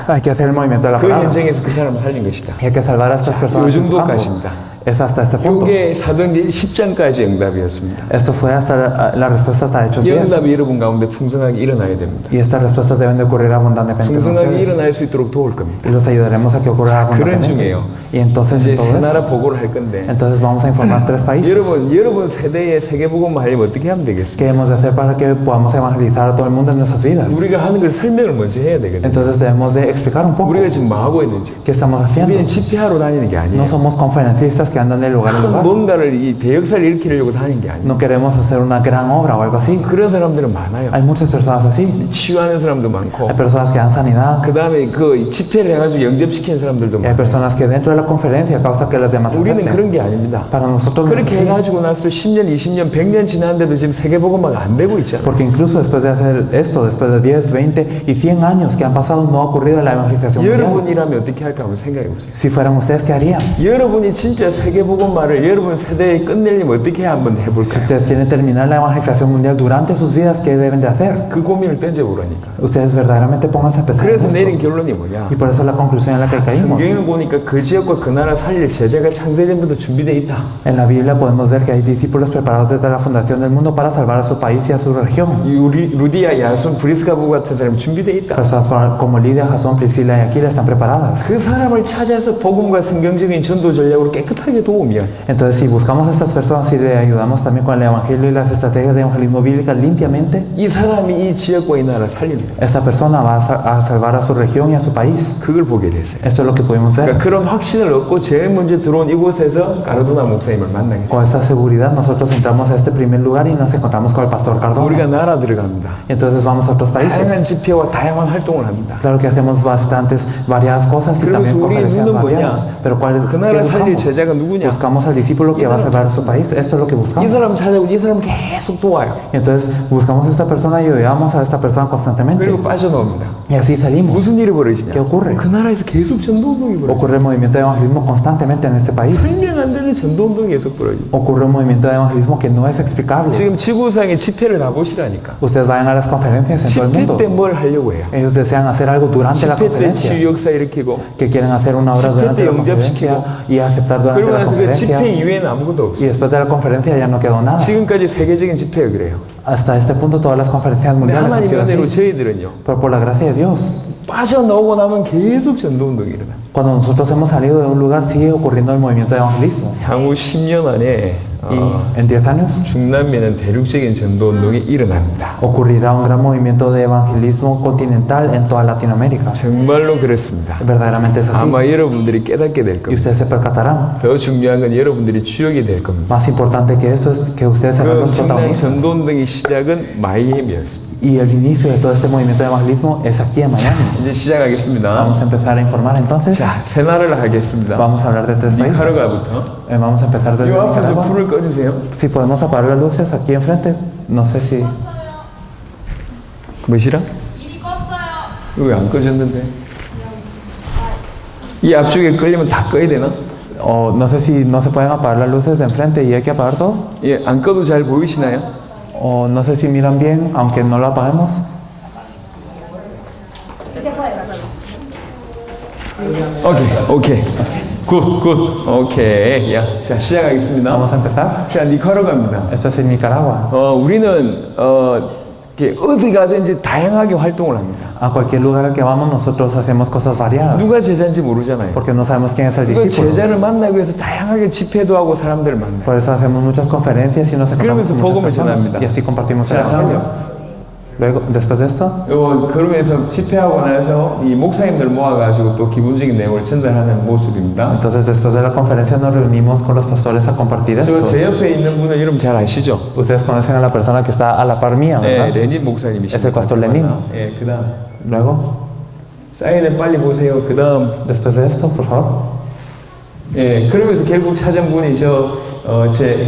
Hay que hacer el movimiento de la 그 palabra. 현장에서 그 사람을 살린 것이다. Y hay que salvar a estas 요 personas en su campo. 정도까지입니다. Es hasta este punto. 이게 사도행전 10장까지 응답이었습니다. Esto fue hasta la respuesta hasta Hechos 이 10. 응답이 여러분 가운데 풍성하게 일어나야 됩니다. Y estas respuestas deben de ocurrir abundantemente en 풍성하게 ustedes. 일어날 수 있도록 도울 겁니다. Y los ayudaremos a que ocurra 그런 abundantemente. 중에요. Y entonces 이제 en todo 세 나라 esto, 보고를 할 건데 entonces vamos a informar 3 países. 여러분 세대에 세계복음을 하려면 어떻게 하면 되겠습니까? ¿Qué hemos de hacer para que podamos evangelizar a todo el mundo en nuestras vidas? 우리가 하는 걸 설명을 먼저 해야 되거든요. Entonces debemos de explicar un poco 우리가 지금 뭐 하고 있는지. qué estamos haciendo. 우리는 집회하러 다니는 게 No 아니에요. somos conferencistas que andan de lugar en 큰 lugar. 뭔가를 이 대역사를 일으키려고 다니는 게 아니에요. No queremos hacer una gran obra o algo así. 그런 사람들은 많아요. Hay muchas personas así. 치유하는 사람도 많고 Hay personas que dan sanidad. 그 다음에 그 집회를 해가지고 영접시키는 사람들도 Y hay 많아요. personas que dentro de la conferencia causa que las demás 우리는 acepten. 그런 게 아닙니다. Para nosotros no es 그렇게 así. 해가지고 나서 10년, 20년, 100년 지났는데도 지금 세계복음화가 안 되고 있잖아요. Porque incluso después de hacer esto, después de 10, 20 y 100 años que han pasado, no ha ocurrido la evangelización mundial. 여러분이라면 어떻게 할까 한번 생각해 보세요. Si fueran ustedes, ¿qué harían? 여러분이 진짜 세계복음화를 여러분 세대에 끝내려면 어떻게 한번 Si 해볼까요? ustedes quieren terminar la evangelización mundial durante sus vidas, ¿qué deben de hacer? 그 고민을 던져보라니까. Ustedes verdaderamente pónganse a pensar en 그래서 내린 esto. 결론이 뭐냐? Y por eso la conclusión en la que caímos. 성경을 보니까 그 지역과 그 나라 살릴 제자가 창세전부터 준비되어 있다. En la Biblia podemos ver que hay discípulos preparados desde la fundación del mundo para salvar a su país y a su región. 이 루디아, 야손, 브리스가 부부 같은 사람 준비되어 있다. Personas como Lidia, Jasón, Priscila y Aquila están preparadas. 그 사람을 찾아서 복음과 성경적인 전도 전략으로 깨끗하게 도우면 Entonces, si buscamos a estas personas y le ayudamos también con el evangelio y las estrategias de evangelismo bíblicas limpiamente, 이 사람이 이 지역과 이 나라를 살립니다. esta persona va a salvar a su región y a su país. 그걸 보게 됐어요. Esto es lo que pudimos ver. 그러니까 그런 확신을 얻고 제일 먼저 들어온 이곳에서 가르도나 목사님을 만나게 돼요. Con esta seguridad nosotros entramos a este primer lugar y nos encontramos con el pastor 우리가 Cardona. 나라 들어갑니다. Entonces vamos a otros países. 다양한 집회와 다양한 활동을 합니다. Claro que hacemos variadas cosas y también 그래서 우리 conferencias 눈은 variadas. 뭐냐? Pero ¿cuál 그 나라 qué 살릴 buscamos? 제자가 누구냐? Buscamos al discípulo que va a salvar su país. Esto es lo que 이 buscamos. 사람 찾아오고 이 사람 계속 도와요. Y entonces buscamos a esta persona y ayudamos a esta persona constantemente. 그리고 빠져나옵니다. Y así salimos. 무슨 일이 벌어지냐? ¿Qué ocurre? 그 나라에서 계속 전도운동이 벌어져요. Ocurre el movimiento de evangelismo constantemente en este país. 설명 안 되는 전도운동이 계속 벌어져요. Ocurre un movimiento de evangelismo que no es explicable. 지금 지구상의 집회를 가보시라니까. Ustedes vayan a las conferencias en todo el 집회 mundo. 때 뭘 하려고 해요? Ellos desean hacer algo durante la 집회 때 conferencia. 치유 역사 일으키고 Que quieren hacer una obra 집회 durante 때 la conferencia 영접시키고 y aceptar durante 그리고 la 나서 그 conferencia. 집회 이후에는 아무것도 Y 없어요. después de la conferencia ya no quedó nada. 지금까지 세계적인 집회가 그래요. Hasta este punto todas las conferencias 근데 mundiales han 하나님의 sido 은혜로 así. 저희들은요. Pero por la gracia de Dios, 빠져나오고 나면 계속 전도운동이 일어나요. cuando nosotros hemos salido de un lugar sigue ocurriendo el movimiento de evangelismo. 향후 10년 안에 Y en 10 años 중남미는 대륙적인 전도운동이 일어납니다. ocurrirá un gran movimiento de evangelismo continental en toda Latinoamérica. 정말로 그렇습니다. Verdaderamente es así. 아마 여러분들이 깨닫게 될 Y 겁니다. ustedes se percatarán. 더 중요한 건 여러분들이 주역이 될 겁니다. Más importante que esto es que ustedes serán 그 los 엄청난 protagonistas. 전도운동의 시작은 마이애미였습니다. Y el inicio de todo este movimiento de evangelismo es aquí en Miami. 이제 시작하겠습니다. Vamos a empezar a informar entonces. 자, 세 나라를 하겠습니다. Vamos a hablar de 3 países. 니카라과부터. Vamos a empezar desde 이 앞에 좀 Nicaragua. 불을 꺼주세요. Si podemos apagar las luces aquí enfrente. No sé si... 뭐시라? 이거 왜 안 꺼졌는데? 이 앞쪽에 끌리면 다 꺼야 되나? O no sé si no se pueden apagar las luces de enfrente y hay que apagar todo. 예, 안 꺼도 잘 보이시나요? O no sé si miran bien, aunque no lo apaguemos. 오케이. 굿. 오케이. 야, 자, 시작하겠습니다. Vamos a empezar. 자, 니카라과입니다. Esto es en Nicaragua. 우리는 이렇게 어디 가든지 다양하게 활동을 합니다. A cualquier lugar al que vamos nosotros hacemos cosas variadas. 누가 제자인지 모르잖아요. Porque no sabemos quién es el 그 discípulo. 제자를 만나기 위해서 다양하게 집회도 하고 사람들을 만나요. Por eso hacemos muchas conferencias y nos encontramos 그러면서 con 복음을 muchas personas. 전합니다. Y así compartimos el 자, evangelio. Luego, después de esto, 그러면서 집회하고 나서 이 목사님들 모아가지고 또 기본적인 내용을 전달하는 모습입니다. entonces después de la conferencia nos reunimos con los pastores a compartir esto. 제 옆에 있는 분은 여러분 잘 아시죠? Ustedes conocen a la persona que está a la par mía, 네, ¿verdad? 레닌 목사님이십니다. Es el pastor Lenin. 예, 그다음 Luego, 사인을 빨리 보세요. 그다음 después de esto, por favor. 예, 그러면서 결국 찾은 분이 제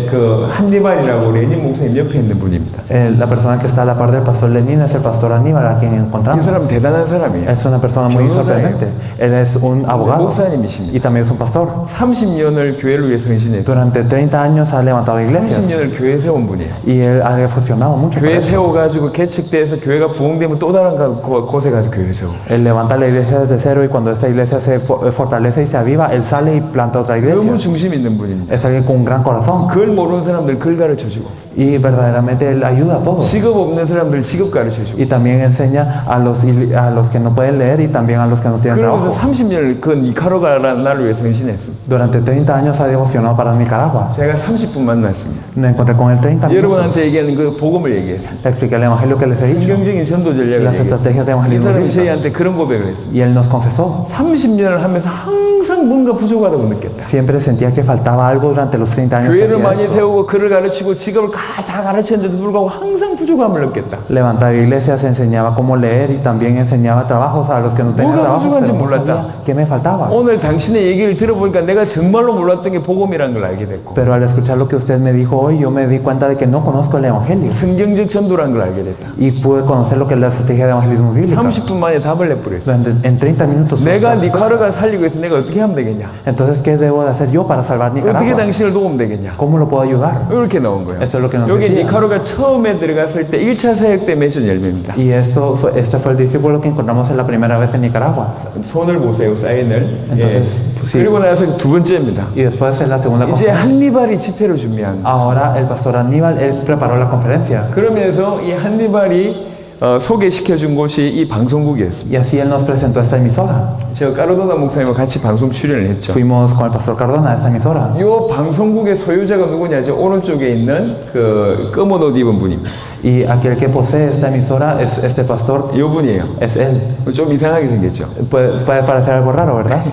그 한니발이라고 레닌 목사님 옆에 있는 분입니다. La persona que está a la par del pastor Lenin es el pastor Aníbal, a quien 이 encontramos. 사람 대단한 사람이에요. Es una persona muy 변호사예요. sorprendente. Él es un abogado 목사님이십니다. y también es un pastor. 30년을 교회를 위해서 헌신했어요. Durante 30 años ha levantado iglesias 30년을 교회 세운 분이에요. y él ha funcionado mucho. por 교회 eso. 세워가지고 개척돼서 교회가 부흥되면 또 다른 곳에 가서 교회 세우고. Él levanta la iglesia desde cero y cuando esta iglesia se fortalece y se aviva, él sale y planta otra iglesia. 너무 중심 있는 분입니다. Es alguien con un gran corazón 그걸 모르는 사람들 글 가르쳐주고, y verdaderamente él ayuda a todos. 직업 없는 사람들 직업 가르쳐주고. Y también enseña a los que no pueden leer y también a los que no tienen 그러면서 trabajo. 30년을 그 니카라과라는 나라를 위해서 헌신했습니다. Durante 30 años ha devocionado para Nicaragua. 제가 30분 만났습니다. Me encontré con él 30 minutos. 여러분한테 얘기하는 그 복음을 얘기했어요. Le expliqué el evangelio que les he dicho 성경적인 전도 전략을 las 얘기했어요. estrategias de 이 evangelismo 사람이 bíblico. 저희한테 그런 고백을 했습니다. Y él nos confesó. 30년을 하면서 항상 뭔가 부족하다고 느꼈다. Siempre sentía que faltaba algo durante los 30 años. que 교회를 hacía 많이 esto. 세우고 글을 가르치고 직업을 다 가르쳤는데도 불구하고 항상 부족함을 느꼈다. Levantar iglesias, enseñaba cómo leer y también enseñaba trabajos a los que no tenían 뭐가 trabajos, 부족한지 pero no 몰랐다. sabía qué me faltaba. 오늘 당신의 얘기를 들어보니까 내가 정말로 몰랐던 게 복음이라는 걸 알게 됐고, Pero al escuchar lo que usted me dijo hoy, yo me di cuenta de que no conozco el evangelio 성경적 전도라는 걸 알게 됐다. y pude conocer lo que es la estrategia de evangelismo bíblico. 30분 만에 답을 내버렸어. En 30 minutos. 내가 니카라가 살리고 있어. 내가 어떻게 하면 되겠냐? Entonces, ¿qué debo de hacer yo para salvar 어떻게 Nicaragua? 당신을 도우면 되겠냐? ¿Cómo lo puedo ayudar? 이렇게 나온 거예요. Eso es lo que nos 여기 decía. 니카라가 처음에 들어갔을 때 1차 사역 때 맺은 열매입니다. Y este fue el discípulo que encontramos en la primera vez en Nicaragua. 손을 보세요, 사인을. Entonces, sí. 그리고 나서 두 번째입니다. Y después en la segunda 이제 conferencia. 한니발이 집회를 준비한. Ahora el pastor Aníbal, él preparó la conferencia. 그러면서 이 한니발이 소개시켜 준 곳이 이 방송국이었습니다. Y así él nos presentó esta emisora. 저 까르도나 목사님과 같이 방송 출연을 했죠. Fuimos con el pastor Cardona a esta emisora. 이 방송국의 소유자가 누구냐? 저 오른쪽에 있는 그 검은 옷 입은 분입니다. Y aquel que posee esta emisora es este pastor, 이 분이에요. es él. 좀 이상하게 생겼죠. Puede parecer algo raro, ¿verdad?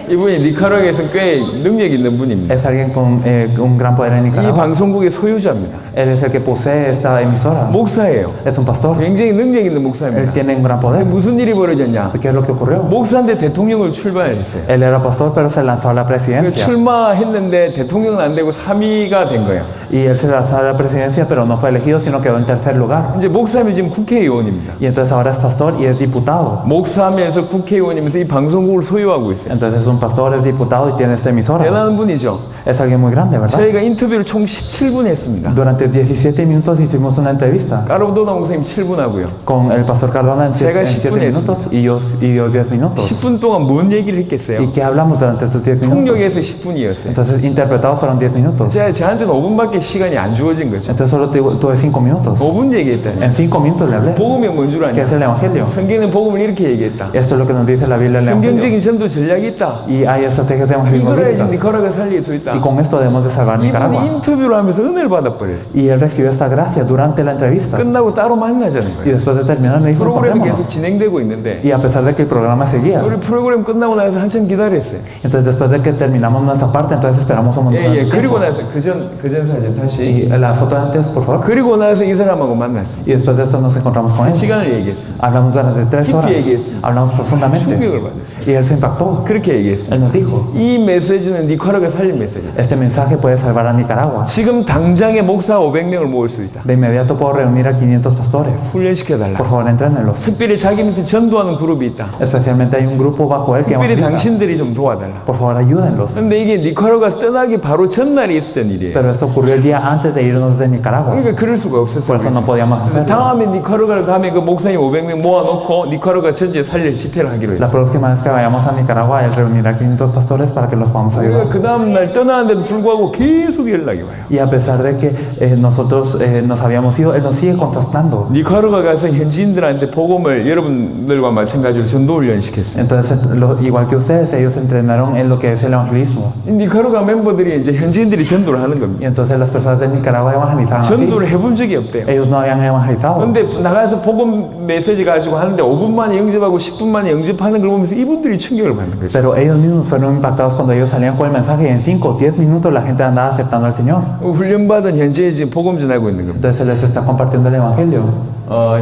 이분이 니카라과에서 꽤 능력 있는 분입니다. Es alguien con un gran poder en 이 Nicaragua. 방송국의 소유자입니다. Él es el que posee esta emisora. 목사예요. Es un pastor. 굉장히 능력 있는 Él 목사입니다. tiene un gran poder. 무슨 일이 벌어졌냐? ¿Qué es lo que ocurrió? 목사인데 대통령을 출마했어요. Él era pastor, pero se lanzó a la presidencia. 출마했는데 대통령은 안 되고 3위가 된 거예요. Y él se lanzó a la presidencia, pero no fue elegido, sino quedó en tercer lugar. 이제 목사님이 지금 국회의원입니다. Y entonces ahora es pastor y es diputado. 목사하면서 국회의원이면서 이 방송국을 소유하고 있어요. Entonces es un pastor, es diputado y tiene esta emisora. 대단한 분이죠. Es alguien muy grande, ¿verdad? 저희가 인터뷰를 총 17분 했습니다. Durante 17 minutos hicimos una entrevista 까르도나 목사님 7분 하고요. con el pastor Cardona en 제가 7 10분 minutos y yo 10 minutos. 10분 동안 뭔 얘기를 했겠어요? ¿Y qué hablamos durante estos 10 minutos? 통역에서 10분이었어요. Entonces interpretados fueron 10 minutos. 저한테는 5분밖에 시간이 안 주어진 거죠. Entonces solo tuve 5 minutos. 5분 얘기했다니. En 5 minutos le hablé. 복음이 뭔 줄 ¿Qué 아냐? es el evangelio? 성경은 복음을 이렇게 얘기했다. Esto es lo que nos dice la Biblia del evangelio. 성경적인 전도 전략이 있다. Y hay estrategias de evangelismo 이거라야지 bíblicas. 니카라가 살릴 수 있다. Y con esto debemos de salvar 이분이 Nicaragua. 인터뷰를 하면서 은혜를 받아버렸어요. Y él recibió esta gracia durante la entrevista. 끝나고 따로 만나자는 Y 거예요. después de terminar me dijo, 프로그램이 계속 "Encontrémonos". 진행되고 있는데 Y a pesar de que el programa seguía. 우리 프로그램 끝나고 나서 한참 기다렸어요. Entonces después de que terminamos nuestra parte, entonces esperamos un montón de 예, 그리고 tiempo. 나서 그전 사진 다시. Y la foto de antes, por favor. 그리고 나서 이 사람하고 만났어요. Y después de esto nos encontramos con él. 시간을 얘기했어요. Hablamos durante 3 horas. 깊이 얘기했습니다. Hablamos profundamente. 충격을 받았어요. Y él se impactó. 그렇게 얘기했어요. Él nos dijo, 이 메시지는 니카라가 살린 메시지. este mensaje puede salvar a Nicaragua. 지금 당장에 목사 500명을 모을 수 있다. De inmediato puedo reunir a 500 pastores. 훈련시켜달라. Por favor, entrénenlos. 특별히 자기 밑에 전도하는 그룹이 있다. Especialmente hay un grupo bajo él que 특별히 evangeliza. 당신들이 좀 도와달라. Por favor, ayúdenlos. 근데 이게 니카라가 떠나기 바로 전날이 있었던 일이에요. Pero esto ocurrió ocurrió el día antes de irnos de Nicaragua. 그러니까 그럴 수가 Por 없었어요. eso no podíamos 그래서 hacerlo. 다음에 니카라과를 가면 그 목사님 500명 모아놓고 니카라과 전체 살릴 집회를 하기로 La 했어요. próxima vez que vayamos a Nicaragua, él reunirá a 500 pastores para que los podamos ayudar. 그 다음날 떠나는데도 불구하고 계속 연락이 와요. Y a pesar de que nosotros nos habíamos ido, él nos sigue contactando. 니카라과 가서 현지인들한테 복음을 여러분들과 마찬가지로 전도 훈련시켰어요. Entonces, igual que ustedes, ellos entrenaron en lo que es el evangelismo. 니카라과 멤버들이 이제 현지인들이 전도를 하는 겁니다. Y entonces las personas de Nicaragua evangelizaban así. 전도를 해본 적이 없대요. Ellos no habían evangelizado. 근데 나가서 복음 메시지 가지고 하는데 5분 만에 영접하고 10분 만에 영접하는 걸 보면서 이분들이 충격을 받는 거죠. Pero ellos mismos fueron impactados cuando ellos salían con el mensaje y en 5 o 10 minutos la gente andaba aceptando al Señor. 훈련받은 현지에 지금 복음 전하고 있는 겁니다. Entonces se les está compartiendo el evangelio.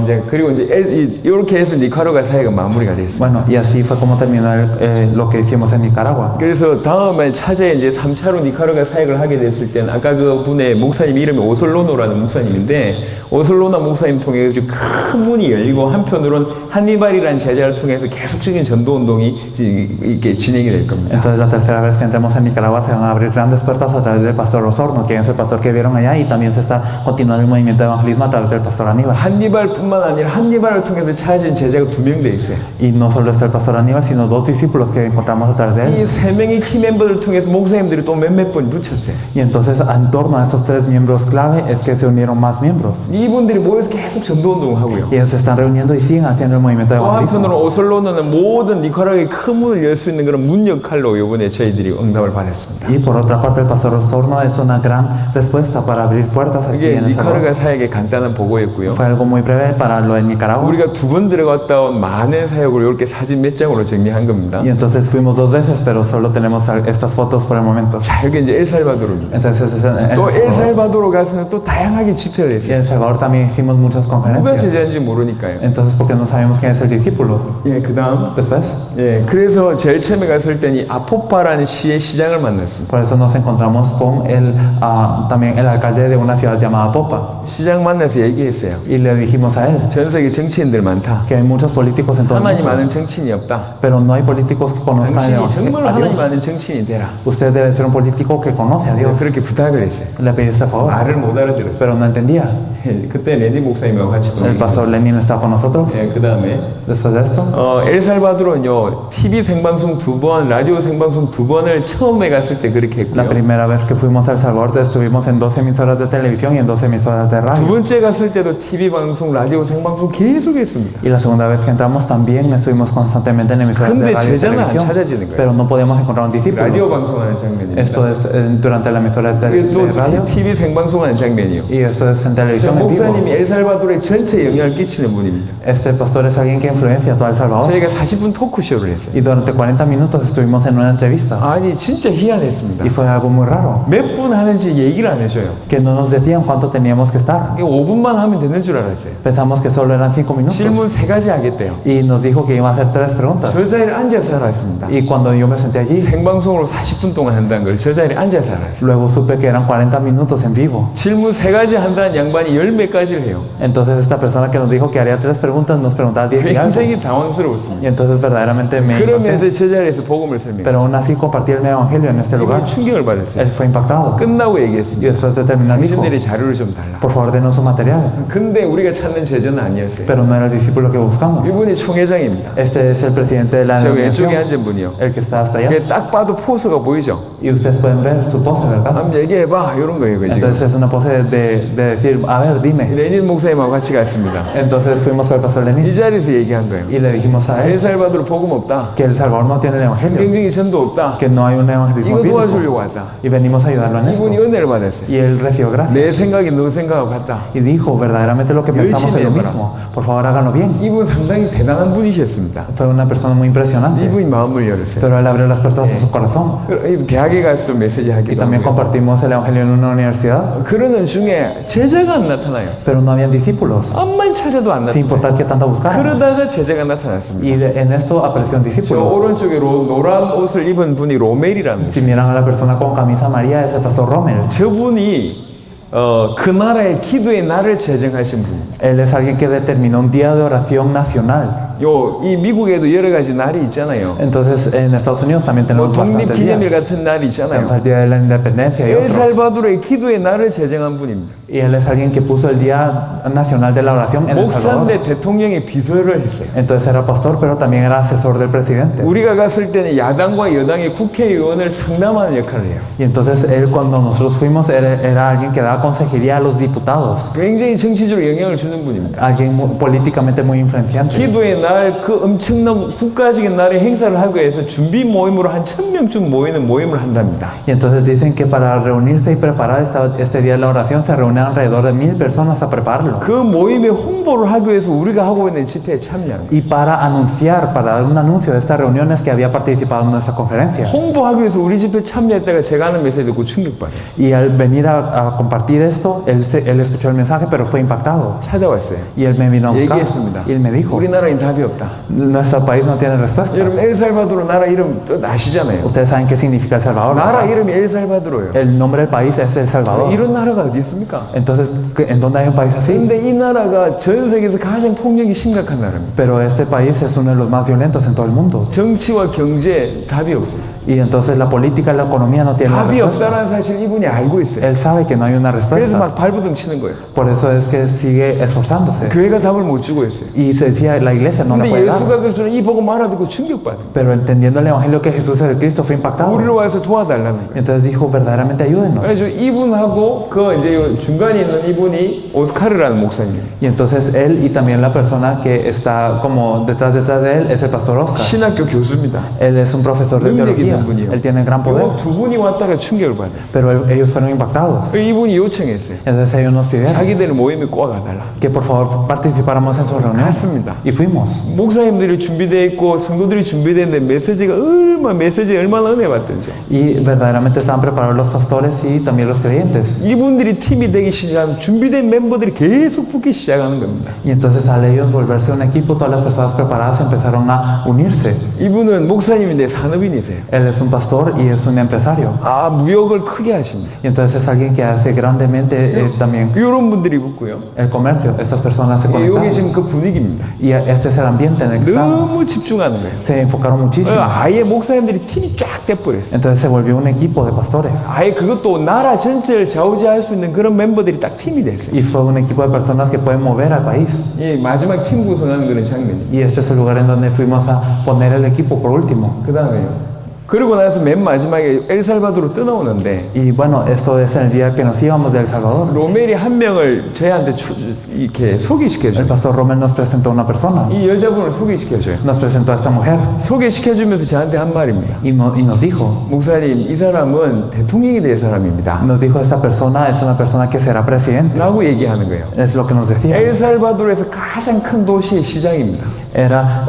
이제 그리고 이제 이렇게 해서 니카라과 사회가 마무리가 됐습니다. Bueno, y así fue como terminó lo que hicimos en Nicaragua. 그래서 다음에 차제 이제 3차로 니카라과 사역을 하게 됐을 때는 아까 그 분의 목사님 이름이 오슬로노라는 목사님인데 오슬로나 목사님 통해 큰 문이 열리고 한편으로는 한니발이라는 제자를 통해서 계속적인 전도 운동이 이렇게 진행이 될 겁니다. Entonces la tercera vez que entremos en Nicaragua se van a abrir grandes puertas a través del pastor Osorno, que es el pastor que vieron allá, y también se está continuando el movimiento de evangelismo a través del pastor Aníbal. 한니발뿐만 아니라 한니발을 통해서 찾아진 제자가 2명 돼 있어요. Y no solo está el pastor Aníbal, sino 2 discípulos que encontramos a través de él. 이 3명의 키 멤버를 통해서 목사님들이 또 몇몇 분 붙였어요. Y entonces en torno a esos 3 miembros clave es que se unieron más miembros. 이분들이 모여서 계속 전도 운동을 하고요. Y ellos se están reuniendo y siguen haciendo el movimiento de 또 evangelismo. 한편으로 오슬로는 모든 니카라과의 큰 문을 열 수 있는 그런 문 역할로 이번에 저희들이 응답을 받았습니다. Y por otra parte el pastor Osorno es una gran respuesta para abrir puertas aquí 이게 en El Salvador. 니카라과 사역의 간단한 보고였고요. Fue algo muy breve para lo de Nicaragua. 우리가 2번 들어갔다 온 많은 사역을 이렇게 사진 몇 장으로 정리한 겁니다. Y entonces fuimos 2 veces, pero solo tenemos estas fotos por el momento. 자, 여기 이제 엘살바도르입니다. Entonces 또 엘살바도르 가서는 또 다양하게 집회를 Y 했어요. en El Salvador también hicimos muchas 누가 conferencias. 제자인지 모르니까요. Entonces, porque no sabemos quién es el discípulo. 예, 그 다음. Después, 예, 그래서 제일 처음에 갔을 때니 아포파라는 시의 시장을 만났습니다. por eso nos encontramos con también el alcalde de una ciudad llamada Popa. 시장 만나서 얘기했어요. Y le dijimos a él 전 세계 정치인들 많다. que hay muchos políticos en todo el 하나님 mundo, 아는 정치인이 없다. pero no hay políticos que conozcan 당신이 정말 a 하나님 Dios. 아는 정치인이 되라. Usted debe ser un político que conoce a Dios. 그렇게 부탁을 했어요. Le pedí este favor, 말을 못 알아들었어요. pero no entendía. 예, 그때 레니 목사님하고 같이 El pastor Lenin estaba con nosotros. 예, 그 다음에 Después de esto, 엘살바도르는요 TV 생방송 2번, 라디오 생방송 2번을 처음에 갔을 때 그렇게 la 했고요. primera vez que fuimos a El Salvador estuvimos en 2 emisoras de televisión y en 2 emisoras de 두 radio. 번째 갔을 때도 TV 방송, 라디오 생방송 계속 했습니다. Y la segunda vez que entramos también estuvimos constantemente en emisoras de 근데 radio y 제자는 안 televisión, 찾아지는 거예요. pero no podíamos encontrar un discípulo. 라디오 방송하는 장면입니다. Esto es durante la emisora 그리고 또 de radio TV 생방송하는 장면이요. y esto es en televisión en vivo. 목사님이 엘살바도르에 전체 영향을 끼치는 분입니다. Este pastor es alguien que influencia a todo El Salvador. 저희가 40분 토크쇼를 했어요. Y durante 40 minutos estuvimos en una entrevista. 아니 진짜 희한했습니다. Y fue algo muy raro, 몇 분 하는지 얘기를 안 해줘요. que no nos decían cuánto teníamos que estar. 5분만 하면 되는 줄 알았어요. Pensamos que solo eran 5 minutos. 질문 3가지 하겠대요. Y nos dijo que iba a hacer 3 preguntas. 저 자리에 앉아서 알았습니다. Y cuando yo me senté allí, 생방송으로 40분 동안 한다는 걸 저 자리에 앉아서 알았어요. luego supe que eran 40 minutos en vivo. 질문 3가지 한다는 양반이 10몇 가지를 해요. Entonces esta persona que nos dijo que haría 3 preguntas nos preguntaba 10 y algo. 굉장히 당황스러웠습니다. Y entonces verdaderamente me 그러면서 impacté. 저 자리에서 복음을 설명했어요. Pero aún así compartí el evangelio en este lugar. 이분이 충격을 받았어요. Él fue impactado. 끝나고 Y 얘기했습니다. después de terminar dijo, 당신들이 자료를 좀 달라. por favor denos su material. 근데 우리가 찾는 제자는 아니었어요. Pero no era el discípulo que buscamos. 이분이 총회장입니다. Este es el presidente de la 저 왼쪽에 denominación, 앉은 분이요. el que está hasta allá. 이게 딱 봐도 포스가 보이죠? Y ustedes pueden ver su pose, ¿verdad? 한번 얘기해봐 이런 거예요. 그 지금. Entonces es una pose de decir, a ver, dime. 레닌 목사님하고 같이 갔습니다. Entonces fuimos con el pastor 이 Lenin 자리에서 얘기한 거예요. y le dijimos a él 엘살바도르 복음 없다. que El Salvador no tiene el evangelio, 성경적인 전도 없다. que no hay un evangelismo 이거 bíblico. 도와주려고 왔다. Y venimos a ayudarlo en esto. 이분이 은혜를 받았어요. Y él recibió gracia. 내 생각이 너 생각하고 같다. Y dijo, verdaderamente lo que pensamos es lo 열심히 mismo. Por favor, háganlo bien. 이분 상당히 대단한 분이셨습니다. Fue una persona muy impresionante. 이분이 마음을 열었어요. Pero él abrió las puertas de su corazón. 이 대학에 가서도 메시지 Y 하기도 también 하고요. compartimos el evangelio en una universidad. 그러는 중에 제자가 안 나타나요. Pero no habían discípulos, 암만 찾아도 안 sin 나타나요. importar qué tanto buscaran. 그러다가 제자가 나타났습니다. Y en esto apareció un 저 discípulo. 오른쪽에 노란 옷을 입은 분이 로멜이라는 Si miran a la persona con camisa amarilla, es el pastor Rommel. 저분이 그 나라의 기도의 날을 제정하신 분입니다. Él es alguien que determinó un día de oración nacional. 이 미국에도 여러 가지 날이 있잖아요. Entonces, en Estados Unidos también 뭐 tenemos bastantes 독립기념일 días. 같은 날이 Tenemos 있잖아요. el Día de la Independencia y otros. 엘살바도르의 기도의 날을 제정한 분입니다. Y él es alguien que puso el Día Nacional de la Oración en El Salvador. 목사인데 대통령의 비서를 했어요. Entonces era pastor, pero también era asesor del presidente. 우리가 갔을 때는 야당과 여당의 국회의원을 상담하는 역할을 해요. Y entonces él, cuando nosotros fuimos, era alguien que daba consejería a los diputados. 굉장히 정치적으로 영향을 주는 분입니다. Alguien políticamente muy influenciante. 기도의 날, 그 엄청난 국가적인 날에 행사를 하기 위해서 준비 모임으로 한 1000명쯤 모이는 모임을 한답니다. Y entonces dicen que para reunirse y preparar este día de la oración se reúnen alrededor de 1000 personas a prepararlo. 그 모임에 홍보를 하기 위해서 우리가 하고 있는 집회에 참여한 거예요. Y para anunciar, para dar un anuncio de estas reuniones que había participado en nuestra conferencia. 홍보하기 위해서 우리 집회 참여했다가 제가 하는 메시지 듣고 충격받아요. Y al venir a compartir esto, él escuchó el mensaje, pero fue impactado. 찾아왔어요. Y él me vino a buscar. 얘기했습니다. Y él me dijo, 우리나라엔 답이 없다. nuestro país no tiene respuesta. 여러분 엘살바도르 나라 이름 뜻 아시잖아요. Ustedes saben qué significa El Salvador. 나라 ¿verdad? 이름이 엘살바도르예요. El nombre del país es El Salvador. 이런 나라가 어디 있습니까? Entonces, ¿en dónde hay un país así? 근데 이 나라가 전 세계에서 가장 폭력이 심각한 나라입니다. Pero este país es uno de los más violentos en todo el mundo. 정치와 경제 답이 없어요. Y entonces la política y la economía no tienen 답이 respuesta. 없다는 사실 이분이 알고 있어요. Él sabe que no hay una 그래서 respuesta. 막 발버둥 치는 거예요. Por eso es que sigue esforzándose. 교회가 답을 못 주고 있어요. Y se decía, la iglesia no le 근데 puede dar. 예수가 그래서 이 복음 알아듣고 충격받아요. Pero entendiendo el evangelio que Jesús es el Cristo fue impactado. 우리로 와서 도와달라는 거예요. Entonces dijo, verdaderamente ayúdenos. 그래서 이분하고 그 이제 요 중간에 있는 이분이 오스카르라는 목사님이에요. Y entonces él y también la persona que está como detrás de él es el pastor Oscar. 신학교 교수입니다. Él es un profesor de 능력 teología. 있는 분이에요. Él tiene gran poder. 두 분이 왔다가 충격을 받아요. Pero ellos fueron impactados. 이분이 요청했어요. Entonces ellos nos pidieron 자기들 모임에 꼬아가달라. que por favor participáramos en su reunión. 갔습니다. Y fuimos. 목사님들이 준비되어 있고 성도들이 준비되어 있는데 메시지가 얼마나 은혜 받던지. Y verdaderamente estaban preparados los pastores y también los creyentes. 이분들이 팀이 되기 시작하면 준비된 멤버들이 계속 붙기 시작하는 겁니다. Y entonces al ellos volverse un equipo, todas las personas preparadas empezaron a unirse. 이분은 목사님인데 산업인이세요. Él es un pastor y es un empresario. 무역을 크게 하십니다. Y entonces es alguien que hace grandemente también 이런 분들이 붙고요. el comercio. Estas personas se 여기 conectaron. 지금 그 분위기입니다. Y este es el ambiente en el que estamos. 너무 집중하는 거예요. Se enfocaron muchísimo. 아예 목사님들이 팀이 쫙 돼버렸어요. Entonces se volvió un equipo de pastores. 아예 그것도 나라 전체를 좌우지할 수 있는 그런 멤버들이 딱 팀이 됐어요. Y fue un equipo de personas que pueden mover al país. 이 마지막 팀 구성하는 그런 장면이. Y este es el lugar en donde fuimos a poner el equipo por último. 그 다음에요. 그러고 나서 맨 마지막에 엘살바도르 떠나오는데 Y bueno, esto es el día que nos íbamos de El Salvador. 로멜이 한 명을 저희한테 이렇게 El 소개시켜줘요. pastor Rommel nos presentó a una persona. 이 여자분을 소개시켜줘요. Nos presentó a esta mujer. 소개시켜주면서 저한테 한 말입니다. Y nos dijo, 목사님, 이 사람은 대통령이 될 사람입니다. nos dijo esta persona es una persona que será presidente. 라고 얘기하는 거예요. Es lo que nos decía. 엘살바도르에서 가장 큰 도시의 시장입니다. Era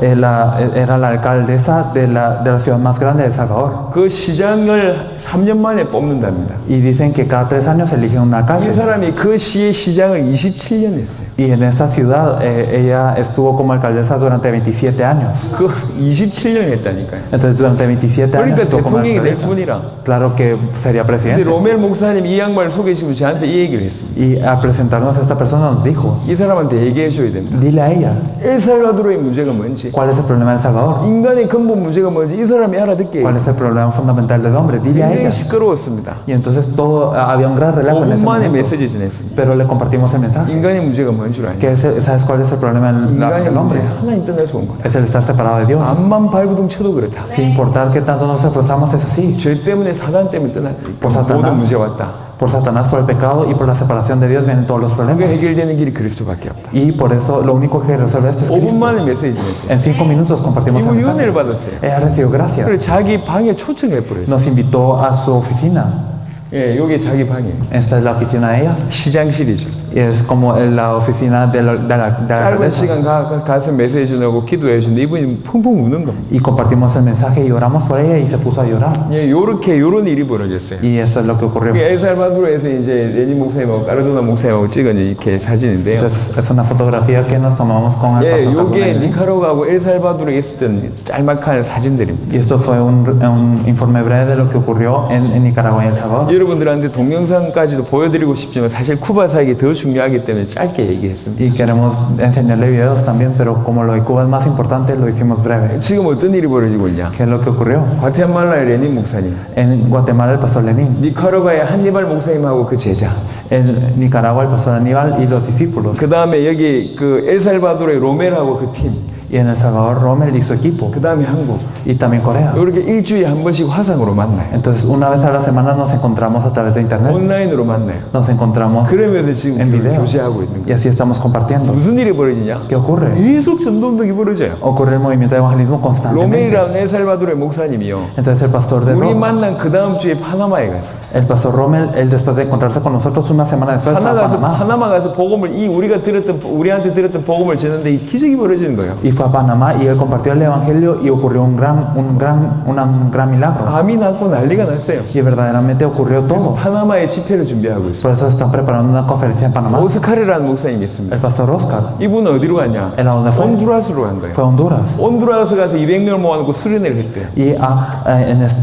la alcaldesa de la ciudad más grande de El Salvador. 그 시장을 3년 만에 뽑는답니다. Y dicen que cada 3 años eligen un 이 alcalde. 사람이 그 시의 시장을 27년 했어요. Y en esta ciudad ella estuvo como alcaldesa durante 27 años. 그 27년 했다니까요. Entonces durante 27 años 그러니까 estuvo como 대통령이 될 alcaldesa. 뿐이라. Claro que sería 근데 presidente. 로멜 목사님 이 양반을 소개시키고 저한테 이 얘기를 했습니다. Y al presentarnos a esta persona nos dijo, 이 사람한테 얘기해 줘야 됩니다. dile a ella, 엘살바도르의 문제가 뭔지, ¿cuál es el problema de El Salvador? 인간의 근본 문제가 뭔지 이 사람이 알아듣게 ¿Cuál 해요. es el problema fundamental del hombre? Dile a 굉장히 ella. 시끄러웠습니다. Y entonces todo, había un gran relajo en 5분 ese 만에 momento. 메시지 지냈습니다. Pero le compartimos el mensaje. 인간의 문제가 뭔 줄 아냐? Que ¿sabes cuál es el problema del 인간의 hombre? 문제 하나님 떠나서 온 거다. Es el estar separado de Dios. 암만 발부둥 쳐도 그렇다. Sin importar que tanto nos esforzamos, es así. 죄 때문에 사단 때문에 떠나 Por 모든 Satanás. 문제 왔다. Por Satanás, por el pecado y por la separación de Dios vienen todos los 그게 problemas. 해결되는 길이 그리스도밖에 없다. Y por eso lo único que resuelve esto es 5분 Cristo. 만에 메시지 지냈어요. En 5 minutos compartimos el 이분이 은혜를 mensaje. 받았어요. Ella recibió gracia. 그리고 자기 방에 초청해 버렸어요. Nos invitó a su oficina. 예, 여기 자기 방이에요. Esta es la oficina de ella. 시장실이죠. 것입니다. Y es como en la oficina de la 짧은 alcaldesa. 시간 가서 메시지 주고 기도해 주는데 이분이 펑펑 우는 겁니다. Y compartimos el mensaje y oramos por ella y se puso a llorar. 예, 요런 일이 벌어졌어요. Y eso es lo que ocurrió. 엘살바도르에서 이제 레닌 목사님하고 까르도나 목사님하고 찍은 이렇게 사진인데요. Entonces es una fotografía que nos tomamos con el 예, pastor 요게 Cardonelli. 니카라과하고 엘살바도르에 있었던 짤막한 사진들입니다. Y esto fue un informe breve de lo que ocurrió en Nicaragua y El Salvador. 여러분들한테 동영상까지도 보여드리고 싶지만 사실 쿠바 사역이 더 중요하기 때문에 짧게 얘기했습니다. Y queremos enseñarle videos también, pero como lo de Cuba es más importante, lo hicimos breve. 지금 어떤 일이 벌어지고 있냐? ¿Qué es lo que ocurrió? 과테말라의 레닌 목사님, En Guatemala el pastor Lenín, 니카라과의 한니발 목사님하고 그 제자, en Nicaragua el pastor Aníbal y los discípulos, 그 다음에 여기 그 엘살바도르의 로멜하고 그 팀, y en El Salvador Rommel y su equipo, 그 다음에 한국, y también Corea. 이렇게 일주일에 한 번씩 화상으로 만나요. Entonces una vez a la semana nos encontramos a través de internet, 온라인으로 만나요. nos encontramos 그러면서 지금 en video 교제하고 있는 y 거예요. así estamos compartiendo. 무슨 일이 벌어지냐? ¿Qué ocurre? 계속 전도운동이 벌어져요. Ocurre el movimiento de evangelismo constantemente. 로멜이랑 엘살바도르의 목사님이요. Entonces el pastor de 우리 Rommel, 만난 그 다음 주에 파나마에 갔어요. el pastor Rommel, él después de encontrarse con nosotros una semana después a Panamá, 파나마 가서 복음을 우리한테 들었던 복음을 전했는데 이 기적이 벌어지는 거예요. y fue a Panamá y él compartió el evangelio y ocurrió un gran milagro. 암이 났고 난리가 났어요. Y verdaderamente ocurrió todo. 파나마의 집회를 준비하고 있어요. Por eso están preparando una conferencia en Panamá. 오스카르라는 목사님이 있습니다. El pastor Oscar 이분은 어디로 갔냐? ¿El a dónde fue? 온두라스로 간 거예요. fue a Honduras. 온두라스 가서 200명을 모아놓고 수련회를 했대요. Y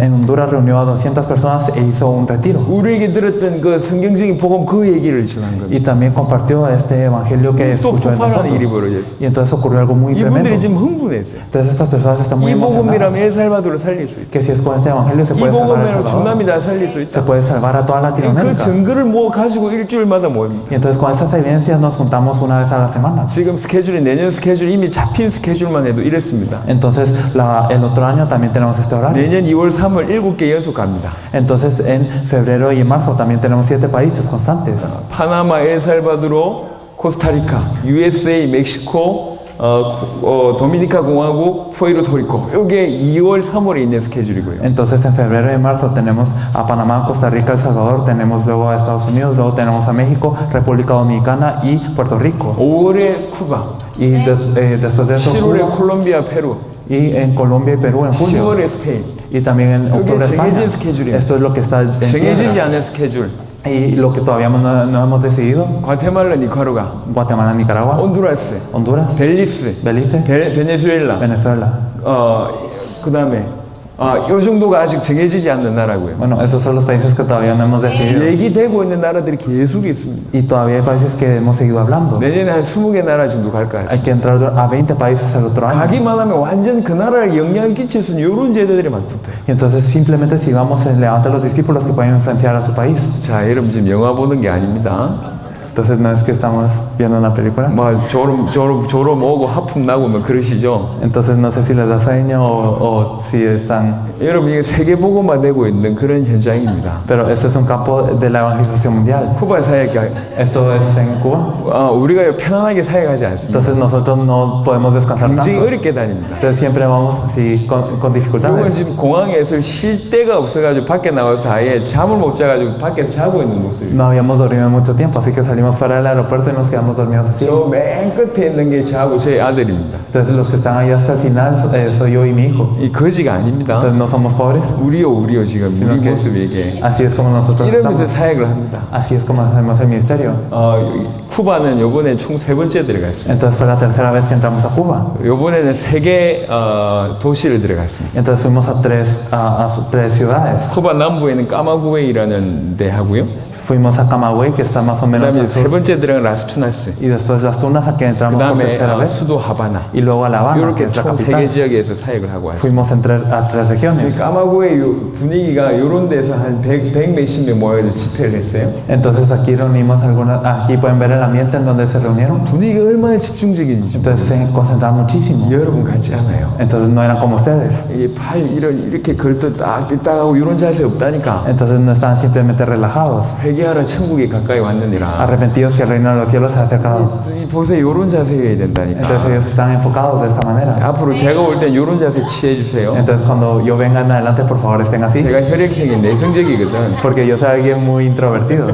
en Honduras reunió a 200 personas e hizo un retiro. 우리에게 들었던 그 성경적인 복음 그 얘기를 전한 겁니다. Y también compartió este evangelio que 또 escuchó de 폭발하는 일이 nosotros. 벌어졌어요. Y entonces ocurrió algo muy 이분들이 tremendo. 지금 흥분했어요. Entonces estas personas están muy 이 복음이라면 emocionadas. 엘살바도르를 살릴 수 있다. Que si es con este evangelio se 이 puede salvar El 복음이라면 Salvador. 중남이 다 살릴 수 Se 있다. puede salvar a toda 그 Latinoamérica. 증거를 가지고 일주일마다 모입니다. Y entonces con estas evidencias nos juntamos una vez a la semana. 지금 스케줄이 내년 스케줄 이미 잡힌 스케줄만 해도 이랬습니다. Entonces el otro año también tenemos este horario. 내년 2월 3월 7개 연속 갑니다. Entonces en febrero y en marzo también tenemos 7 países constantes. 파나마, 엘살바도르, 코스타리카, USA, 멕시코, 도미니카 공화국, 푸에르토리코. 이게 2월 3월에 있는 스케줄이고요. Entonces en febrero y marzo tenemos a Panamá, Costa Rica, El Salvador, tenemos luego a Estados Unidos, luego tenemos a México, República Dominicana y Puerto Rico. 5월에 쿠바, Y después de eso 7월에 Cuba, 콜롬비아, 페루, y en Colombia y Perú en julio. 10월에 스페인. Y también en octubre 정해진 España. 스케줄이에요. Esto es lo que está en 정해지지 tierra. 않은 스케줄. Y lo que todavía no hemos decidido, 과테말라, 니카라과, Guatemala, Nicaragua, 온두라스, Honduras, 벨리스, Belice, 베네수엘라, Venezuela. 그 다음에 이 정도가 아직 정해지지 않는 나라고요. Bueno, esos son los países que todavía no hemos decidido. 얘기되고 있는 나라들이 계속 있습니다. Y todavía hay países que hemos seguido hablando. 내년에 한 20개 나라 정도 갈 것 Hay 같습니다. que entrar a 20 países el otro año. 가기만 하면 완전 그 나라에 영향을 끼칠 수 있는 이런 제도들이 많던데. Y entonces simplemente sigamos el levante de los discípulos que pueden influenciar a su país. 자, 여러분 지금 영화 보는 게 아닙니다. Entonces no es que estamos viendo una película. 뭐 졸음 오고 하품 나고 뭐 그러시죠. Entonces no sé si les da sueño o si están... 여러분 이게 세계복음화되고 있는 그런 현장입니다. Pero este es un campo de la evangelización mundial. 쿠바 사역이 Esto es en Cuba. 우리가 편안하게 사역하지 않습니다. Entonces nosotros no podemos descansar 굉장히 tanto. 어렵게 다닙니다. Entonces siempre vamos así con 이건 dificultades. 지금 공항에서 쉴 데가 없어가지고 밖에 나와서 아예 잠을 못 자가지고 밖에서 자고 있는 모습이에요. No habíamos dormido en mucho tiempo, así que salimos fuera del aeropuerto y nos quedamos dormidos así. 저 맨 끝에 있는 게 저하고 제 아들입니다. Entonces los que están ahí hasta el final soy yo y mi hijo. 이 거지가 아닙니다. Entonces no somos pobres, 우리요 지금 sino 우리 que 모습이 이게 así es como nosotros 이러면서 estamos. 사역을 합니다. Así es como hacemos el ministerio. 쿠바는 이번에 총 3번째 들어갔습니다. Entonces fue la tercera vez que entramos a Cuba. 이번에는 3개 도시를 들어갔습니다. Entonces fuimos a tres ciudades. 쿠바 남부에는 까마구에이라는 데 하고요. Fuimos a Camagüey, que está más o menos 그다음에 al 세 sur. 번째 들어간 라스투나스. Y después las Tunas, a que entramos por 그다음에 tercera vez. 수도 하바나. Y luego a La Habana, que 이렇게 es la 총 3개 capital. 지역에서 사역을 하고 왔습니다. Fuimos a tres regiones. 까마구의 분위기가 이런 데서 한 100 몇십 명 모여서 집회를 했어요. Entonces aquí reunimos algunas, aquí pueden ver el ambiente en donde se reunieron. 분위기가 얼마나 집중적인지 Entonces se concentraron muchísimo. 여러분 같지 않아요. Entonces no eran como ustedes. 이게 팔 이렇게 걸터 딱 삐딱하고 이런 자세 없다니까. Entonces no estaban simplemente relajados, 회개하라 천국에 가까이 왔느니라. arrepentidos que el reino de los cielos se ha acercado. 보세요, 이런 자세여야 된다니까. Entonces ellos están enfocados de esta manera. 앞으로 제가 올 땐 이런 자세 취해 주세요. Entonces cuando yo venga en adelante, por favor estén así. 제가 혈액형이 내성적이거든. Porque yo soy alguien muy introvertido.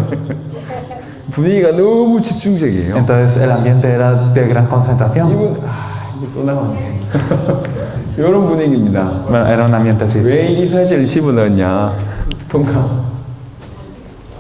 분위기가 너무 집중적이에요. Entonces el ambiente era de gran concentración. 이분, 이게 또 나왔네. 이런 분위기입니다. Bueno, era un ambiente así. 왜 이 사진을 집어넣었냐? 통과.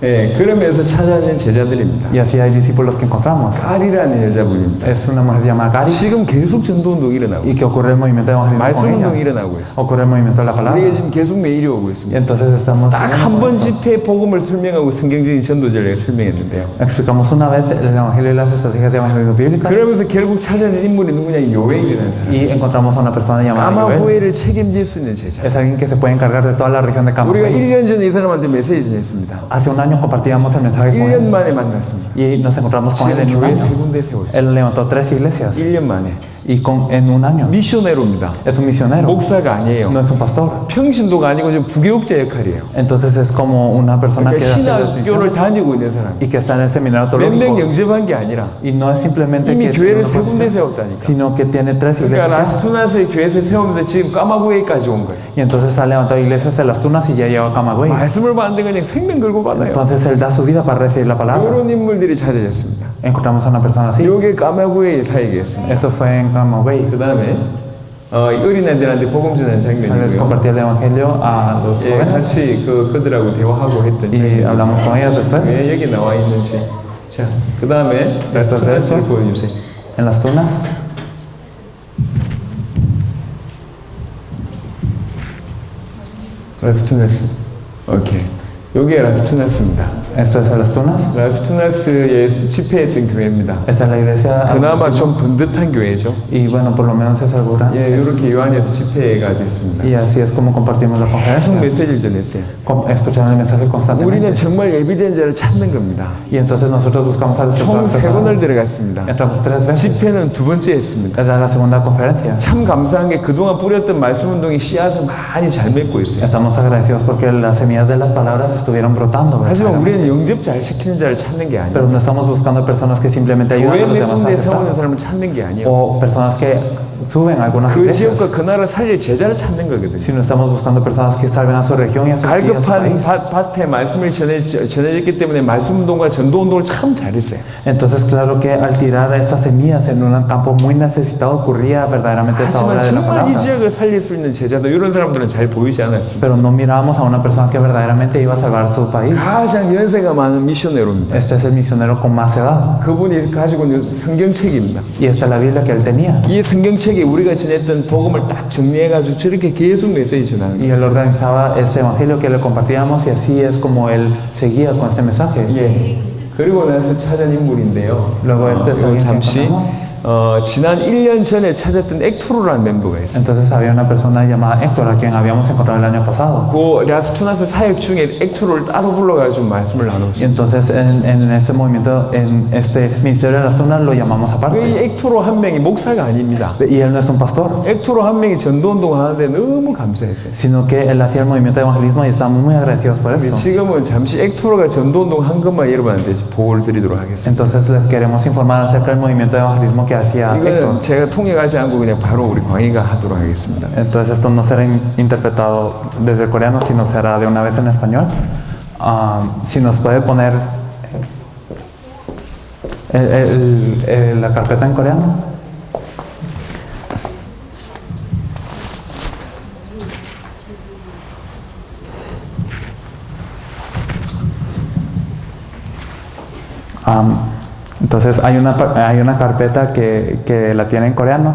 예, 그러면서 찾아낸 제자들입니다. Y así hay discípulos que encontramos. 칼이라는 여자분입니다. Es una mujer llamada Cari 지금 계속 전도운동이 일어나고 y que ocurre el movimiento de evangelismo con 말씀운동이 ella. 일어나고 있어요. Ocurre el movimiento de la palabra. 우리가 지금 계속 매일이 오고 Y 있습니다. entonces estamos 딱 한 번 집회 복음을 설명하고 성경적인 전도전략을 설명했는데요. explicamos una vez el evangelio y las estrategias de evangelismo bíblico 그러면서 결국 찾아낸 인물이 누구냐? 요엘이라는 사람. y encontramos a una persona llamada Joel. 까마고에를 책임질 수 있는 제자. Es alguien que se puede encargar de toda la región de 우리가 Camagüey. 1년 전에 이 사람한테 메시지 냈습니다. Hace un año compartíamos el mensaje con 1년 él 만에 만났습니다. y nos encontramos con él en 지금 un 교회 세 año. 군데 세웠어요. Él levantó 3 iglesias 1년 만에. y en un año. 미셔네로입니다. Es un misionero, 목사가 아니에요. no es un pastor. 평신도가 아니고 좀 부교육자 역할이에요. Entonces es como una persona 그러니까 que hace 신학교를 다니고 있는 사람. y que está en el seminario 몇 명 teológico. 영접한 게 아니라 Y no es simplemente 이미 que 교회를 세 군데 세웠다니까. sino que tiene 3 그러니까 iglesias. 라스투나스의 교회에서 세우면서 지금 까마구에까지 온 거예요. Y entonces ha levantado iglesias en las Tunas y ya llegó a Camagüey. 말씀을 받는데 그냥 생명 걸고 받아요. Entonces él da su vida para recibir la palabra. 이런 인물들이 찾아졌습니다. Encontramos a una persona así. 이게 까마구의 사역이었습니다. Eso fue en Camagüey. 그 다음에 어린애들한테 복음 전하는 Les 장면이고요. compartí el evangelio a los 예, jóvenes 같이 그들하고 대화하고 했던 y 장면. hablamos con ellas después 왜 여기 나와 있는지. 자, 그 다음에 라스투나스를 보여주세요. en las Tunas. 라스투나스. 오케이. 여기가 라스투나스입니다. Esto es en las Tunas. 라스투나스에 집회했던 교회입니다. Esta es la iglesia. 그나마 좀 번듯한 교회죠. Y bueno, por lo menos es segura. 예, 이렇게 요한에서 집회가 됐습니다. Y así es como compartimos la 계속 conferencia. 메시지를 전했어요. Escuchando el mensaje constantemente. 우리는 정말 예비된 자를 찾는 겁니다. Y entonces nosotros buscamos a los 총 personas. 3번을 들어갔습니다. Entramos 3 veces. 집회는 2번째 했습니다. Era la segunda conferencia. 참 감사한 게 그동안 뿌렸던 말씀 운동이 씨앗을 많이 잘 맺고 있어요. Estamos agradecidos porque las semillas de las palabras estuvieron brotando. 하지만 verdaderamente. 우리는 영접 잘 시키는 자를 찾는 게 Pero 아니에요. no estamos buscando personas que simplemente ayudan a 교회 los 몇 demás a 군데 aceptar. 세우는 사람을 찾는 게 아니에요. O personas que suben a algunas 그 iglesias. 지역과 그 나라 살릴 제자를 찾는 거거든요. Sino estamos buscando personas que salven a su región y a su 갈급한 país. 밭에 말씀을 전해졌기 때문에 말씀 운동과 전도 운동을 참 잘했어요. Entonces, claro que al tirar estas semillas en un campo muy necesitado ocurría verdaderamente esa obra 하지만 de la 정말 이 palabra. 지역을 살릴 수 있는 제자들 이런 사람들은 잘 보이지 않았습니다. Pero no mirábamos a una persona que verdaderamente iba a salvar su país. 가장 연세가 많은 미셔네로입니다. Este es el misionero con más edad. 그분이 가지고 있는 성경책입니다. Y esta es la Biblia que él tenía. 이 성경책에 우리가 전했던 복음을 딱 정리해가지고 저렇게 계속 메시지 전하는 Y 거예요. él organizaba este evangelio que le compartíamos y así es como él seguía con este mensaje. 예. 그리고 나서 찾은 인물인데요. Luego este es alguien que 잠시 encontramos. 지난 1년 전에 찾았던 엑토로라는 멤버가 있어요. Entonces había una persona llamada Héctor a quien habíamos encontrado el año pasado. 그 라스투나스 사역 중에 엑토로를 따로 불러가지고 말씀을 Y 나눴어요. entonces en este movimiento, en este ministerio de las Tunas lo llamamos 이 aparte. 엑토로 한 명이 목사가 아닙니다. Y él no es un pastor, 엑토로 한 명이 전도운동 하는데 너무 감사했어요. sino que él hacía el movimiento de evangelismo y estamos muy agradecidos por eso. 지금은 잠시 엑토로가 전도운동 한 것만 여러분한테 보고를 드리도록 하겠습니다. Entonces les queremos informar acerca del movimiento de evangelismo que hacía Héctor. 이거는 제가 통역하지 않고 그냥 바로 우리 광희가 하도록 하겠습니다. Entonces esto no será interpretado desde el coreano, sino será de una vez en español. Si nos puede poner la carpeta en coreano. Entonces hay una carpeta que la tiene en coreano.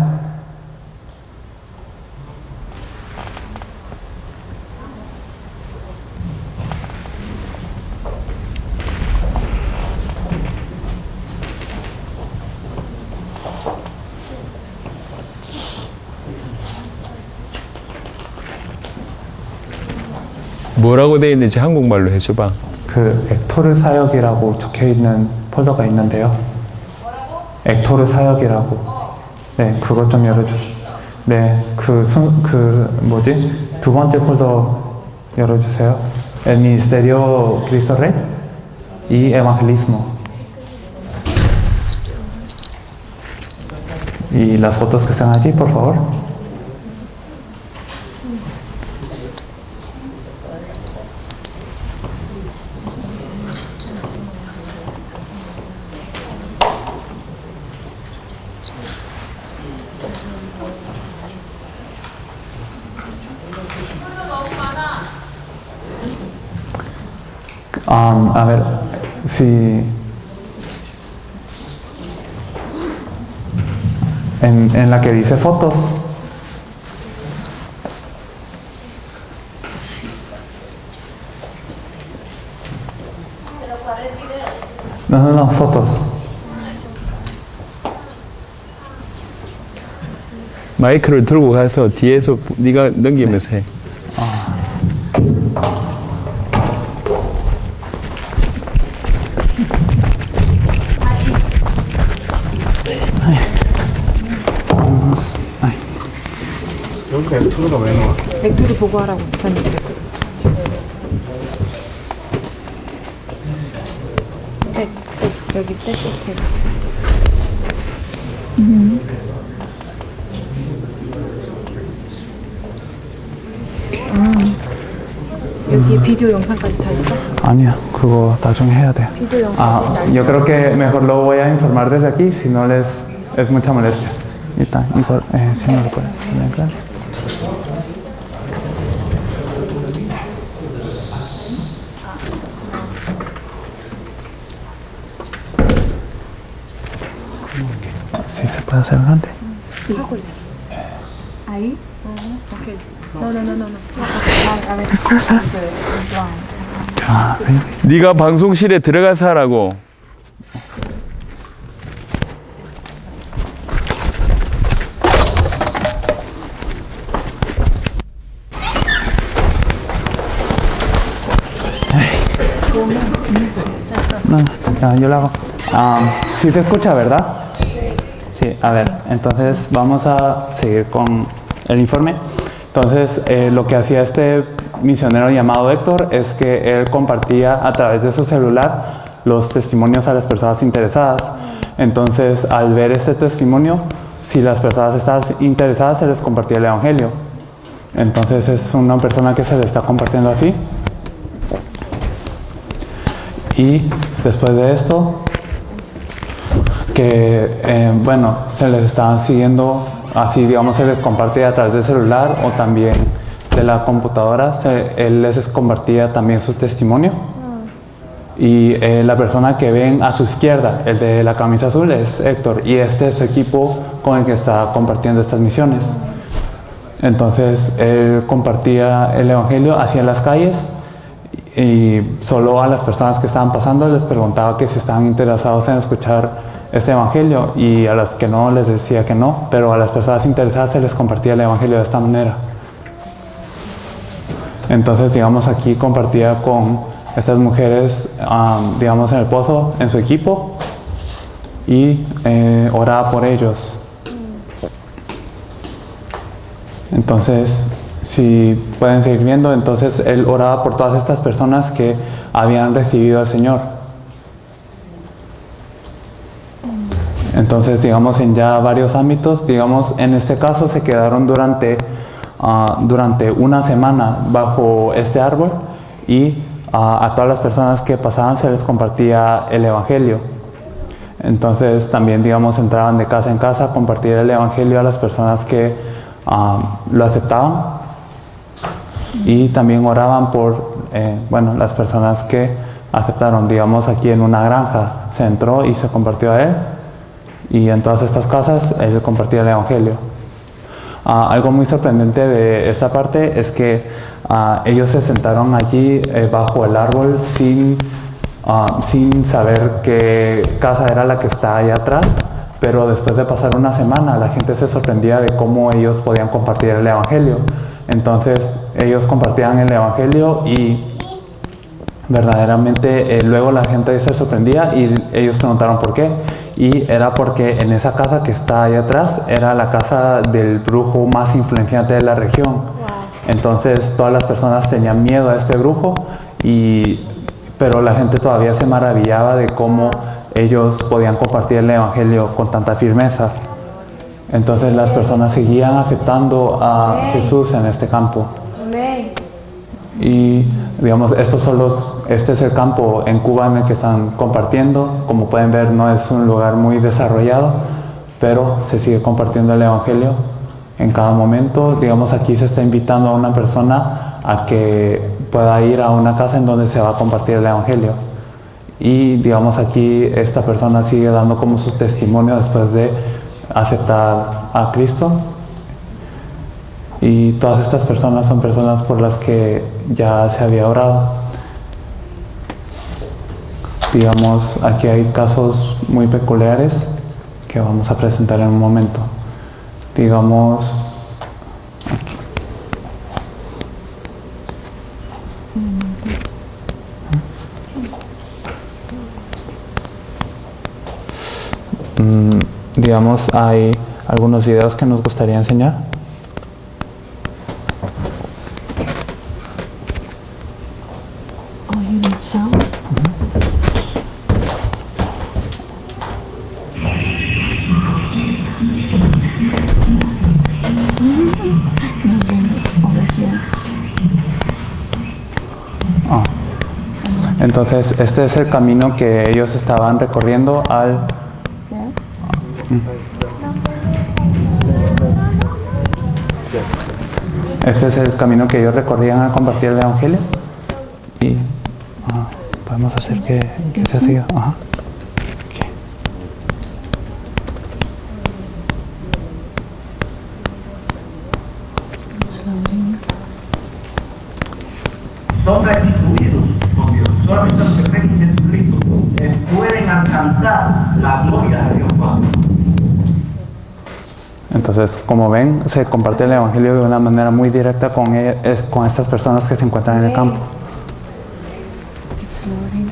뭐라고 되어 있는지 한국말로 해줘봐. 그 엑토르 사역이라고 적혀 있는 폴더가 있는데요. 엑토르 사역이라고. 네, 그것 좀 열어주세요. 네, 뭐지? 두 번째 폴더 열어주세요. El Ministerio Cristo Rey y Evangelismo. Y las fotos que están allí, por favor. A ver, si... En la que dice fotos. No, fotos. 마이크를 들고 가서 뒤에서 네가 넘기면서 해. 여기 엑투르가 왜 나와? 벡터를 보고 하라고 목사님 그랬거든. 여기 백. 여기 비디오 영상까지 다 있어? 아니야, 그거 나중에 해야 돼. 비디오 영상. Yo creo que mejor lo voy a informar desde aquí, si no les es mucha molestia. Ahorita, si no lo pueden poner. ¿Sí se puede hacer grande? Sí. Ahí. Okay. No. A ver. 네가 방송실에 들어가서 하라고. No, ya, yo lo hago. ¿Sí se escucha, verdad? Sí, a ver, entonces vamos a seguir con el informe. Entonces, lo que hacía este misionero llamado Héctor es que él compartía a través de su celular los testimonios a las personas interesadas. Entonces, al ver este testimonio, si las personas estaban interesadas, se les compartía el Evangelio. Entonces, es una persona que se le está compartiendo así. Y después de esto, que se les está siguiendo, así digamos se les comparte a través del celular o también de la computadora, él les compartía también su testimonio. Y la persona que ven a su izquierda, el de la camisa azul, es Héctor, y este es su equipo con el que está compartiendo estas misiones. Entonces él compartía el Evangelio hacia las calles y solo a las personas que estaban pasando les preguntaba que si estaban interesados en escuchar este Evangelio, y a las que no les decía que no, pero a las personas interesadas se les compartía el Evangelio de esta manera. Entonces, digamos, aquí compartía con estas mujeres, digamos, en el pozo, en su equipo, y oraba por ellos. Entonces, si pueden seguir viendo, entonces él oraba por todas estas personas que habían recibido al Señor. Entonces, digamos, en ya varios ámbitos, digamos, en este caso se quedaron durante una semana bajo este árbol, y a todas las personas que pasaban se les compartía el Evangelio. Entonces, también, digamos, entraban de casa en casa a compartir el Evangelio a las personas que lo aceptaban, y también oraban por las personas que aceptaron. Digamos, aquí en una granja se entró y se compartió a él, y en todas estas casas él compartía el Evangelio. Algo muy sorprendente de esta parte es que ellos se sentaron allí bajo el árbol sin saber qué casa era la que está allá atrás, pero después de pasar una semana la gente se sorprendía de cómo ellos podían compartir el Evangelio. Entonces ellos compartían el Evangelio y verdaderamente luego la gente se sorprendía y ellos preguntaron por qué. Y era porque en esa casa que está allá atrás era la casa del brujo más influyente de la región. Wow. Entonces todas las personas tenían miedo a este brujo, pero la gente todavía se maravillaba de cómo ellos podían compartir el Evangelio con tanta firmeza. Entonces las personas seguían aceptando a Jesús en este campo. Y digamos, este es el campo en Cuba en el que están compartiendo. Como pueden ver, no es un lugar muy desarrollado, pero se sigue compartiendo el Evangelio en cada momento. Digamos, aquí se está invitando a una persona a que pueda ir a una casa en donde se va a compartir el Evangelio. Y digamos, aquí esta persona sigue dando como su testimonio después de aceptar a Cristo. Y todas estas personas son personas por las que ya se había orado. Digamos, aquí hay casos muy peculiares que vamos a presentar en un momento. Digamos, aquí. Digamos, hay algunos videos que nos gustaría enseñar. Oh, you need sound? Entonces, este es el camino que ellos estaban recorriendo al... Este es el camino que ellos recorrían al compartir el Evangelio. Y podemos hacer que sea seguido. Ajá. Son restituidos con Dios. Solamente los que creen en Jesucristo pueden alcanzar la gloria de Dios Padre. Entonces, como ven, se comparte el Evangelio de una manera muy directa con estas personas que se encuentran en el campo. It's loading.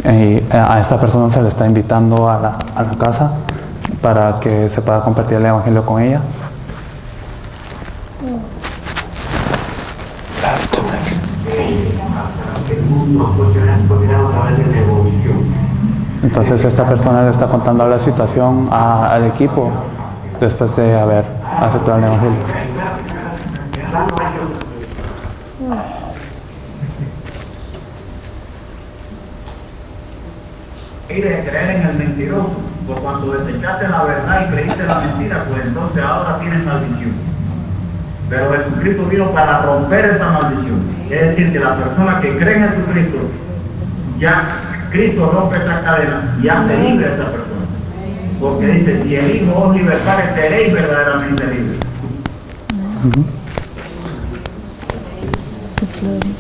Y a esta persona se le está invitando a la casa para que se pueda compartir el Evangelio con ella. Entonces esta persona le está contando la situación al equipo después de haber aceptado el Evangelio. Y de creer en el mentiroso, por cuando desechaste la verdad y creíste la mentira, pues entonces ahora tienes maldición. Pero Jesucristo vino para romper esa maldición. Es decir, que la persona que cree en Jesucristo, ya Cristo rompe esa cadena y hace libre a esa persona. Porque dice, si el Hijo os libertare, seréis verdaderamente libres. It's loading.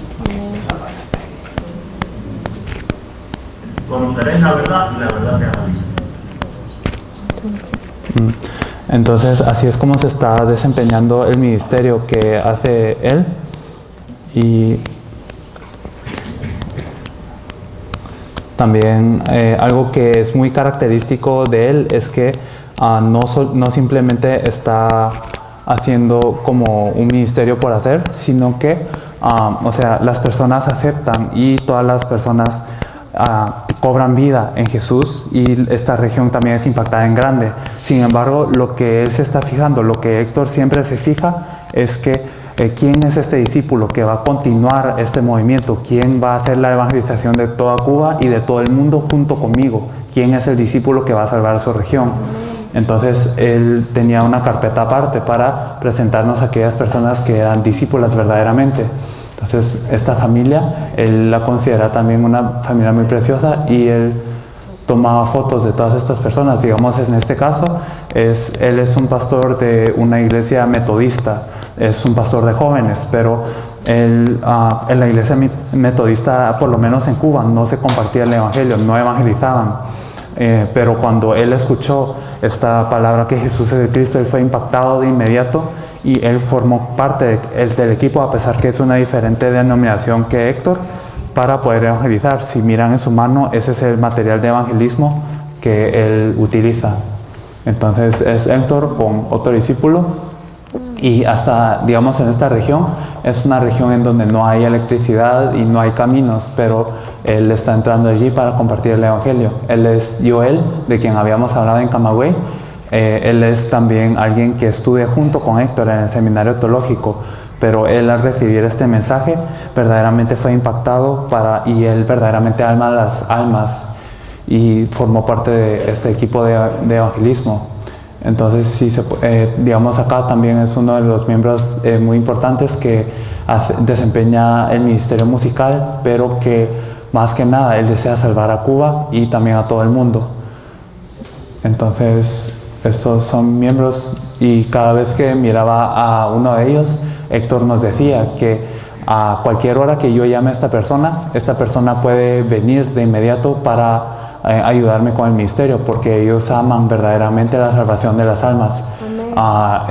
Conoceréis la verdad y la verdad te hará libre. Entonces, así es como se está desempeñando el ministerio que hace él. Y también algo que es muy característico de él es que no simplemente está haciendo como un ministerio por hacer, sino que, o sea, las personas aceptan y todas las personas cobran vida en Jesús, y esta región también es impactada en grande. Sin embargo, lo que él se está fijando, lo que Héctor siempre se fija, es que quién es este discípulo que va a continuar este movimiento, quién va a hacer la evangelización de toda Cuba y de todo el mundo junto conmigo, quién es el discípulo que va a salvar a su región. Entonces él tenía una carpeta aparte para presentarnos a aquellas personas que eran discípulas verdaderamente. Entonces esta familia, él la considera también una familia muy preciosa, y él tomaba fotos de todas estas personas. Digamos, en este caso, él es un pastor de una iglesia metodista, es un pastor de jóvenes, pero en la iglesia metodista, por lo menos en Cuba, no se compartía el evangelio, no evangelizaban. Pero cuando él escuchó esta palabra que Jesús es el Cristo, él fue impactado de inmediato, y él formó parte del equipo, a pesar que es una diferente denominación que Héctor, para poder evangelizar. Si miran en su mano, ese es el material de evangelismo que él utiliza. Entonces es Héctor con otro discípulo, y hasta, digamos, en esta región, es una región en donde no hay electricidad y no hay caminos, pero él está entrando allí para compartir el evangelio. Él es Joel, de quien habíamos hablado en Camagüey. Él es también alguien que estudia junto con Héctor en el seminario teológico, pero él, al recibir este mensaje, verdaderamente fue impactado y él verdaderamente ama las almas. y formó parte de este equipo de evangelismo. Entonces, sí, digamos, acá también es uno de los miembros muy importantes que desempeña el ministerio musical, pero que más que nada él desea salvar a Cuba y también a todo el mundo. Entonces, estos son miembros, y cada vez que miraba a uno de ellos, Héctor nos decía que a cualquier hora que yo llame a esta persona puede venir de inmediato para ayudarme con el ministerio, porque ellos aman verdaderamente la salvación de las almas.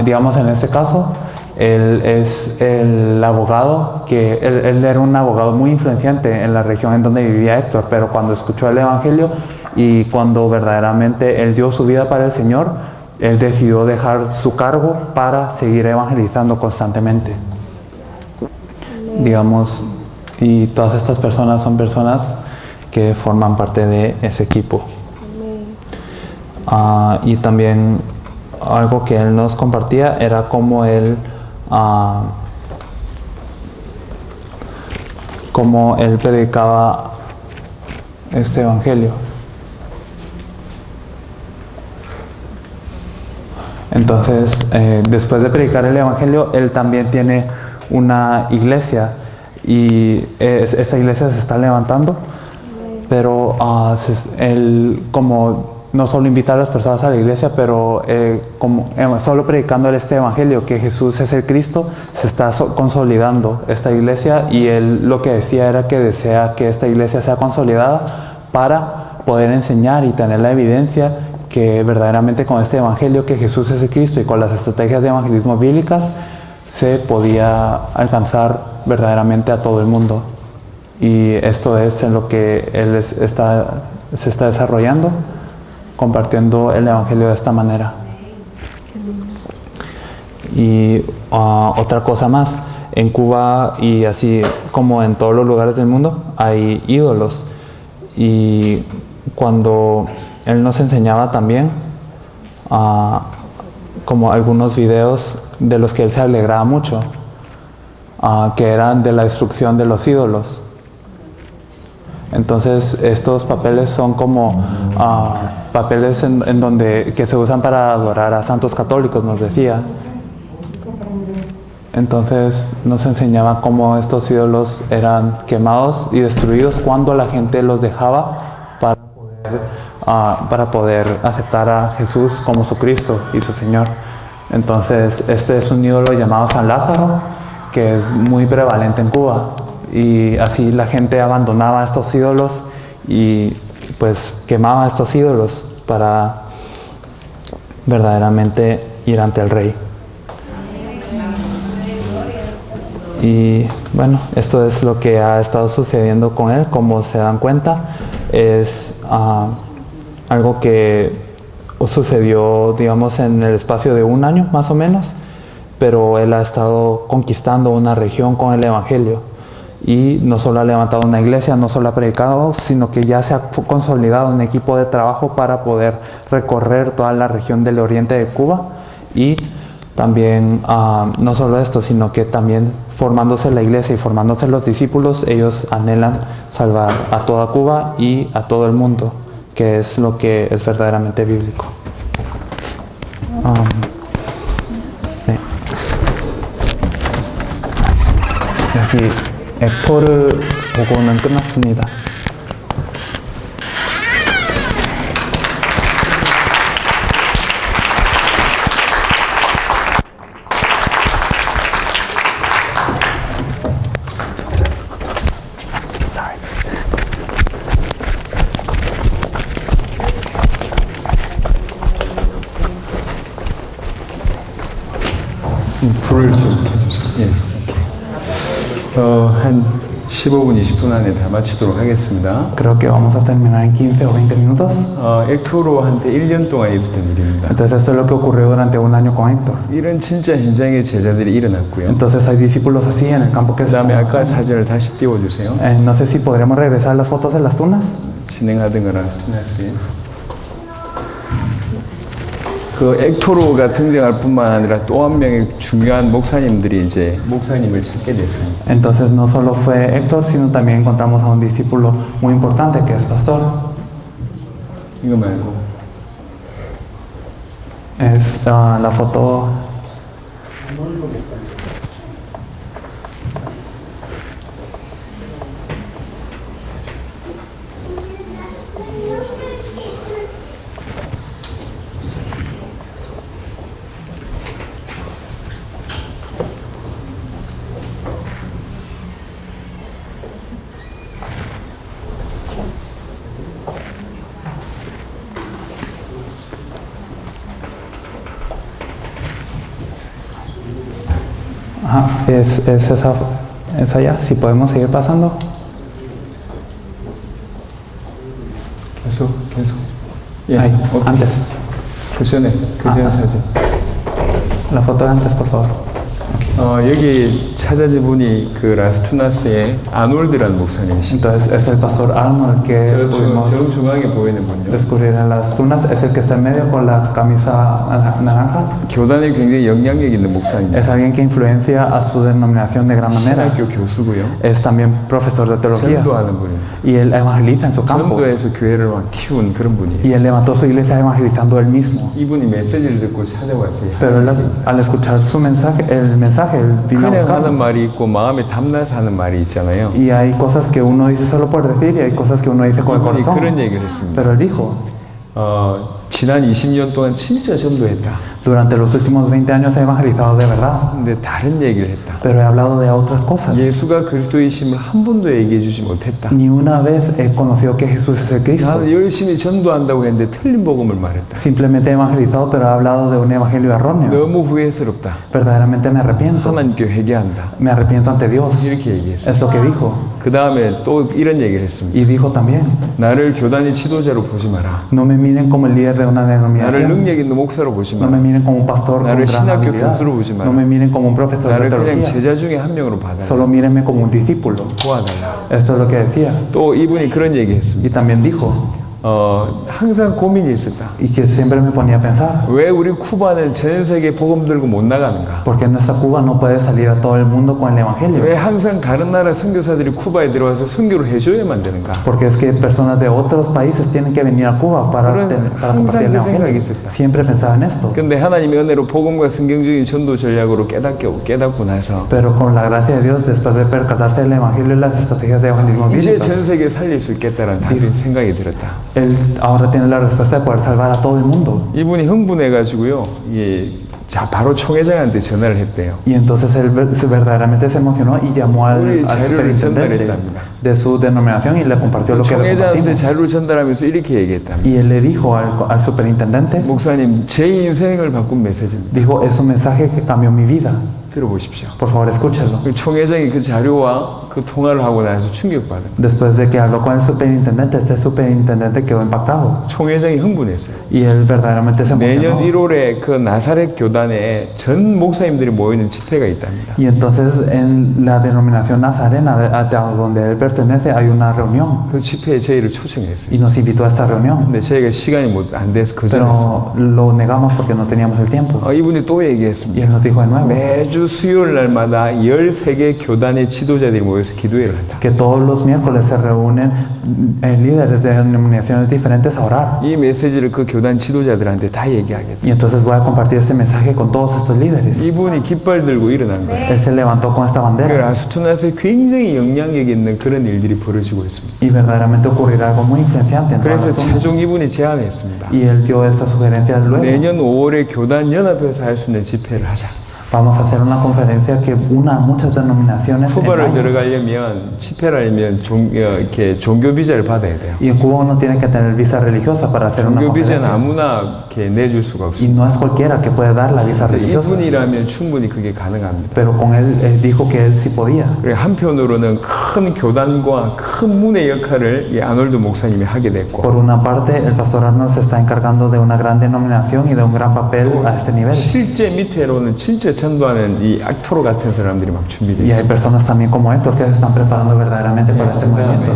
Digamos, en este caso, él es el abogado, él era un abogado muy influyente en la región en donde vivía Héctor, pero cuando escuchó el evangelio y cuando verdaderamente él dio su vida para el Señor, él decidió dejar su cargo para seguir evangelizando constantemente. Digamos, y todas estas personas son personas que forman parte de ese equipo. Y también algo que él nos compartía era cómo él predicaba este evangelio. Entonces, después de predicar el evangelio, él también tiene una iglesia, y esta iglesia se está levantando, pero él como no solo invita a las personas a la iglesia, pero solo predicando este evangelio, que Jesús es el Cristo, se está consolidando esta iglesia, y él lo que decía era que desea que esta iglesia sea consolidada para poder enseñar y tener la evidencia que verdaderamente con este evangelio, que Jesús es el Cristo, y con las estrategias de evangelismo bíblicas, se podía alcanzar verdaderamente a todo el mundo. Y esto es en lo que él se está desarrollando, compartiendo el evangelio de esta manera. Y otra cosa más, en Cuba, y así como en todos los lugares del mundo, hay ídolos, y cuando él nos enseñaba también como algunos videos de los que él se alegraba mucho, que eran de la destrucción de los ídolos. Entonces, estos papeles son como papeles en donde que se usan para adorar a santos católicos, nos decía. Entonces nos enseñaba cómo estos ídolos eran quemados y destruidos cuando la gente los dejaba para poder aceptar a Jesús como su Cristo y su Señor. Entonces, este es un ídolo llamado San Lázaro, que es muy prevalente en Cuba, y así la gente abandonaba estos ídolos y pues quemaba estos ídolos para verdaderamente ir ante el Rey. Y bueno, esto es lo que ha estado sucediendo con él. Como se dan cuenta, es algo que sucedió, digamos, en el espacio de un año más o menos, pero él ha estado conquistando una región con el evangelio, y no solo ha levantado una iglesia, no solo ha predicado, sino que ya se ha consolidado un equipo de trabajo para poder recorrer toda la región del oriente de Cuba. Y también no solo esto, sino que también formándose la iglesia y formándose los discípulos, ellos anhelan salvar a toda Cuba y a todo el mundo, que es lo que es verdaderamente bíblico. 네. 여기 액토르 보고는 끝났습니다. 불을 좀 켜주세요. 한 15분, 20분 안에 다 마치도록 하겠습니다. Creo que vamos a terminar en 15 o 20 minutos. 액토로한테 1년 동안 있었던 일입니다. Entonces esto es lo que ocurrió durante un año con Héctor. 이런 진짜 현장의 제자들이 일어났고요. Entonces hay discípulos así en el campo que 그 다음에 아까 사진을 다시 띄워주세요. no sé si podremos regresar las fotos de las tunas. 진행하던 거랑 스튜나스. 그 액토로가 등장할 뿐만 아니라 또 한 명의 중요한 목사님들이 이제 목사님을 찾게 됐습니다. Entonces no solo fue Héctor, sino también encontramos a un discípulo muy importante que es pastor. 이거 말고. Es la foto. Ajá, es allá. Si podemos seguir pasando. 계속. 예, Ahí, 오케이. antes. 그 전에 사진. La foto de antes, por favor. 여기 찾아진 분이 그 라스투나스의 아놀드라는 목사님이십니다. Entonces es el pastor Arnold que pudimos 정중앙에 보이는 분요. descubrir en las tunas. Es el que está en medio con la camisa naranja. 교단에 굉장히 영향력 있는 목사입니다. Es alguien que influencia a su denominación de gran manera. 신학교 교수고요. Es también profesor de teología. 전도하는 분이에요. Y él evangeliza en su campo. 전도에서 교회를 막 키운 그런 분이에요. Y él levantó su iglesia evangelizando él mismo. 이분이 메시지를 듣고 찾아왔어요. Pero él, al escuchar su mensaje, él vino a 그냥 하는 buscarnos. 말이 있고 마음에 담나서 하는 말이 있잖아요. Y hay cosas que uno dice solo por decir y hay cosas que uno dice con el 이분이 corazón. 그런 얘기를 했습니다. Pero él dijo, 지난 20년 동안 진짜 전도했다. durante los últimos 20 años he evangelizado de verdad, 근데 다른 얘기를 했다. pero he hablado de otras cosas. 예수가 그리스도이심을 한 번도 얘기해 주지 못했다. Ni una vez he conocido que Jesús es el Cristo. 나는 열심히 전도한다고 했는데 틀린 복음을 말했다. Simplemente he evangelizado, pero he hablado de un evangelio erróneo. 너무 후회스럽다. Verdaderamente me arrepiento. 하나님께 회개한다. Me arrepiento ante Dios. 이렇게 얘기했어요. Es lo que dijo. 그 다음에 또 이런 얘기를 했습니다. Y dijo también, 나를 교단의 지도자로 보지 마라. no me miren como el líder de una 나를 denominación. 능력 있는 목사로 보지 No me 마라. miren como un pastor con 나를 gran 신학교 habilidad. 교수로 보지 마라. No me miren como un profesor de 나를 그냥 teología. 제자 중에 한 명으로 받아라. Solo mírenme como un discípulo. 도와달라. Esto es lo que decía. 또 이분이 그런 얘기했습니다. Y también dijo, 항상 고민이 있었다. y que siempre me ponía a pensar, 왜 우리 쿠바는 전 세계 복음 들고 못 나가는가? ¿por qué nuestra Cuba no puede salir a todo el mundo con el evangelio? 왜 항상 다른 나라 선교사들이 쿠바에 들어와서 선교를 해줘야만 되는가? Porque es que personas de otros países tienen que venir a Cuba para compartir el 항상 그 생각이 evangelio. 있었다. Siempre pensaba en esto. 근데 하나님의 은혜로 복음과 성경적인 전도 전략으로 깨닫고 나서 Pero con la gracia de Dios, después de percatarse del evangelio y las estrategias de evangelismo 이제 bíblicas, 전 세계 살릴 수 있겠다라는 단순 생각이 들었다. él ahora tiene la respuesta de poder salvar a todo el mundo. 이분이 흥분해가지고요, 바로 총회장한테 전화를 했대요. Y entonces él verdaderamente se emocionó y llamó al superintendente de su denominación y le compartió lo que le 총회장한테 compartimos. 자료를 전달하면서 이렇게 얘기했답니다. Y él le dijo al superintendente, 목사님, 제 인생을 바꾼 메시지입니다. dijo, es un mensaje que cambió mi vida. 들어보십시오. Por favor, escúchelo. 그 총회장이 그 자료와 그 통화를 하고 나서 충격받은. Después de que habló con el superintendente, este superintendente quedó impactado. 총회장이 흥분했어요. Y él verdaderamente se 내년 emocionó. 1월에 그 나사렛 교단에 전 목사님들이 모이는 집회가 있답니다. Y entonces en la denominación nazarena, donde él pertenece, hay una reunión. 그 집회에 저희를 초청했어요. Y nos invitó a esta reunión. 근데 저희가 시간이 안 돼서 거절했어요. Pero lo negamos porque no teníamos el tiempo. 이분이 또 Y 얘기했습니다. él nos dijo de nuevo 매주 수요일 날마다 13개 교단의 지도자들이 모여서 기도회를 한다. que todos los miércoles se reúnen líderes de denominaciones diferentes a orar. 이 메시지를 그 교단 지도자들한테 다 얘기하겠다. Y entonces voy a compartir este mensaje con todos estos líderes. 이분이 깃발 들고 일어난 거예요. Él se levantó con esta 그 bandera 라스투나스에 굉장히 영향력 있는 그런 일들이 벌어지고 있습니다. y verdaderamente ocurrirá algo muy influenciante en todas 그래서 las zonas. 최종 이분이 제안했습니다. Y él dio esta sugerencia luego. 내년 5월에 교단 연합에서 할 수 있는 집회를 하자. Vamos a hacer una conferencia que una a muchas denominaciones en 쿠바를 mayo. 들어가려면 집회를 하려면 이렇게 종교 비자를 받아야 돼요. Y en Cuba uno tiene que tener visa religiosa para hacer una 종교 비자는 conferencia. 아무나 이렇게 내줄 수가 Y 없습니다. no es cualquiera que puede dar la visa religiosa. 이분이라면 충분히 그게 가능합니다. Pero con él dijo que él sí podía. 그리고 한편으로는 큰 교단과 큰 문의 역할을 이 아놀드 목사님이 하게 됐고, Por una parte, el pastor Arnold se está encargando de una gran denominación y de un gran papel a este nivel. 실제 밑에로는 진짜 전도하는 이 악토로 같은 사람들이 막 준비되어 Y hay 있습니다. personas también como Héctor que se están preparando verdaderamente para este movimiento.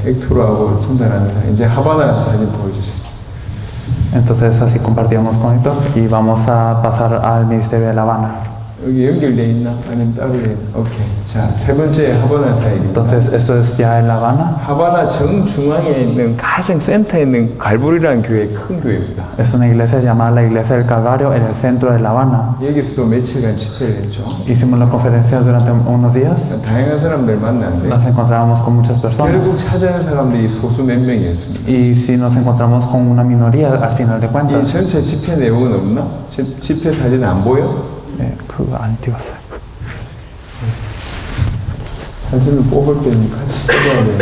액토로하고 전달하는 사람. 이제 하바나 사진 보여주세요. Entonces así compartíamos con Héctor y vamos a pasar al Ministerio de La Habana. 여기 연결돼 있나? 아니면 따로 돼 있나? 오케이. 자, 세 번째 하바나 사역입니다. Entonces, eso es ya en La Habana. 하바나 정중앙에 있는 가장 센터에 있는 갈보리라는 교회 큰 교회입니다. Es una iglesia llamada la Iglesia del Calvario en el centro de La Habana. 여기서도 며칠간 집회를 했죠. Hicimos la conferencia durante unos días. 다양한 사람들 만났는데 Nos encontramos con muchas personas. 결국 찾아온 사람들이 소수 몇 명이었습니다. Y si nos encontramos con una minoría al final de 이 cuentas. 전체 집회 내용은 없나? 집회 사진 안 보여? 그거 안 띄웠어요. 사진을 뽑을 때는 같이 찍어야 돼.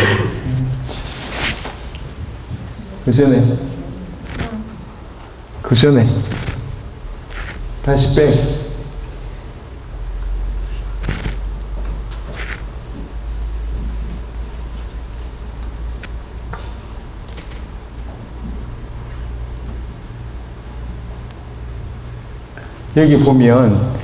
그 전에 다시 빼. 여기 보면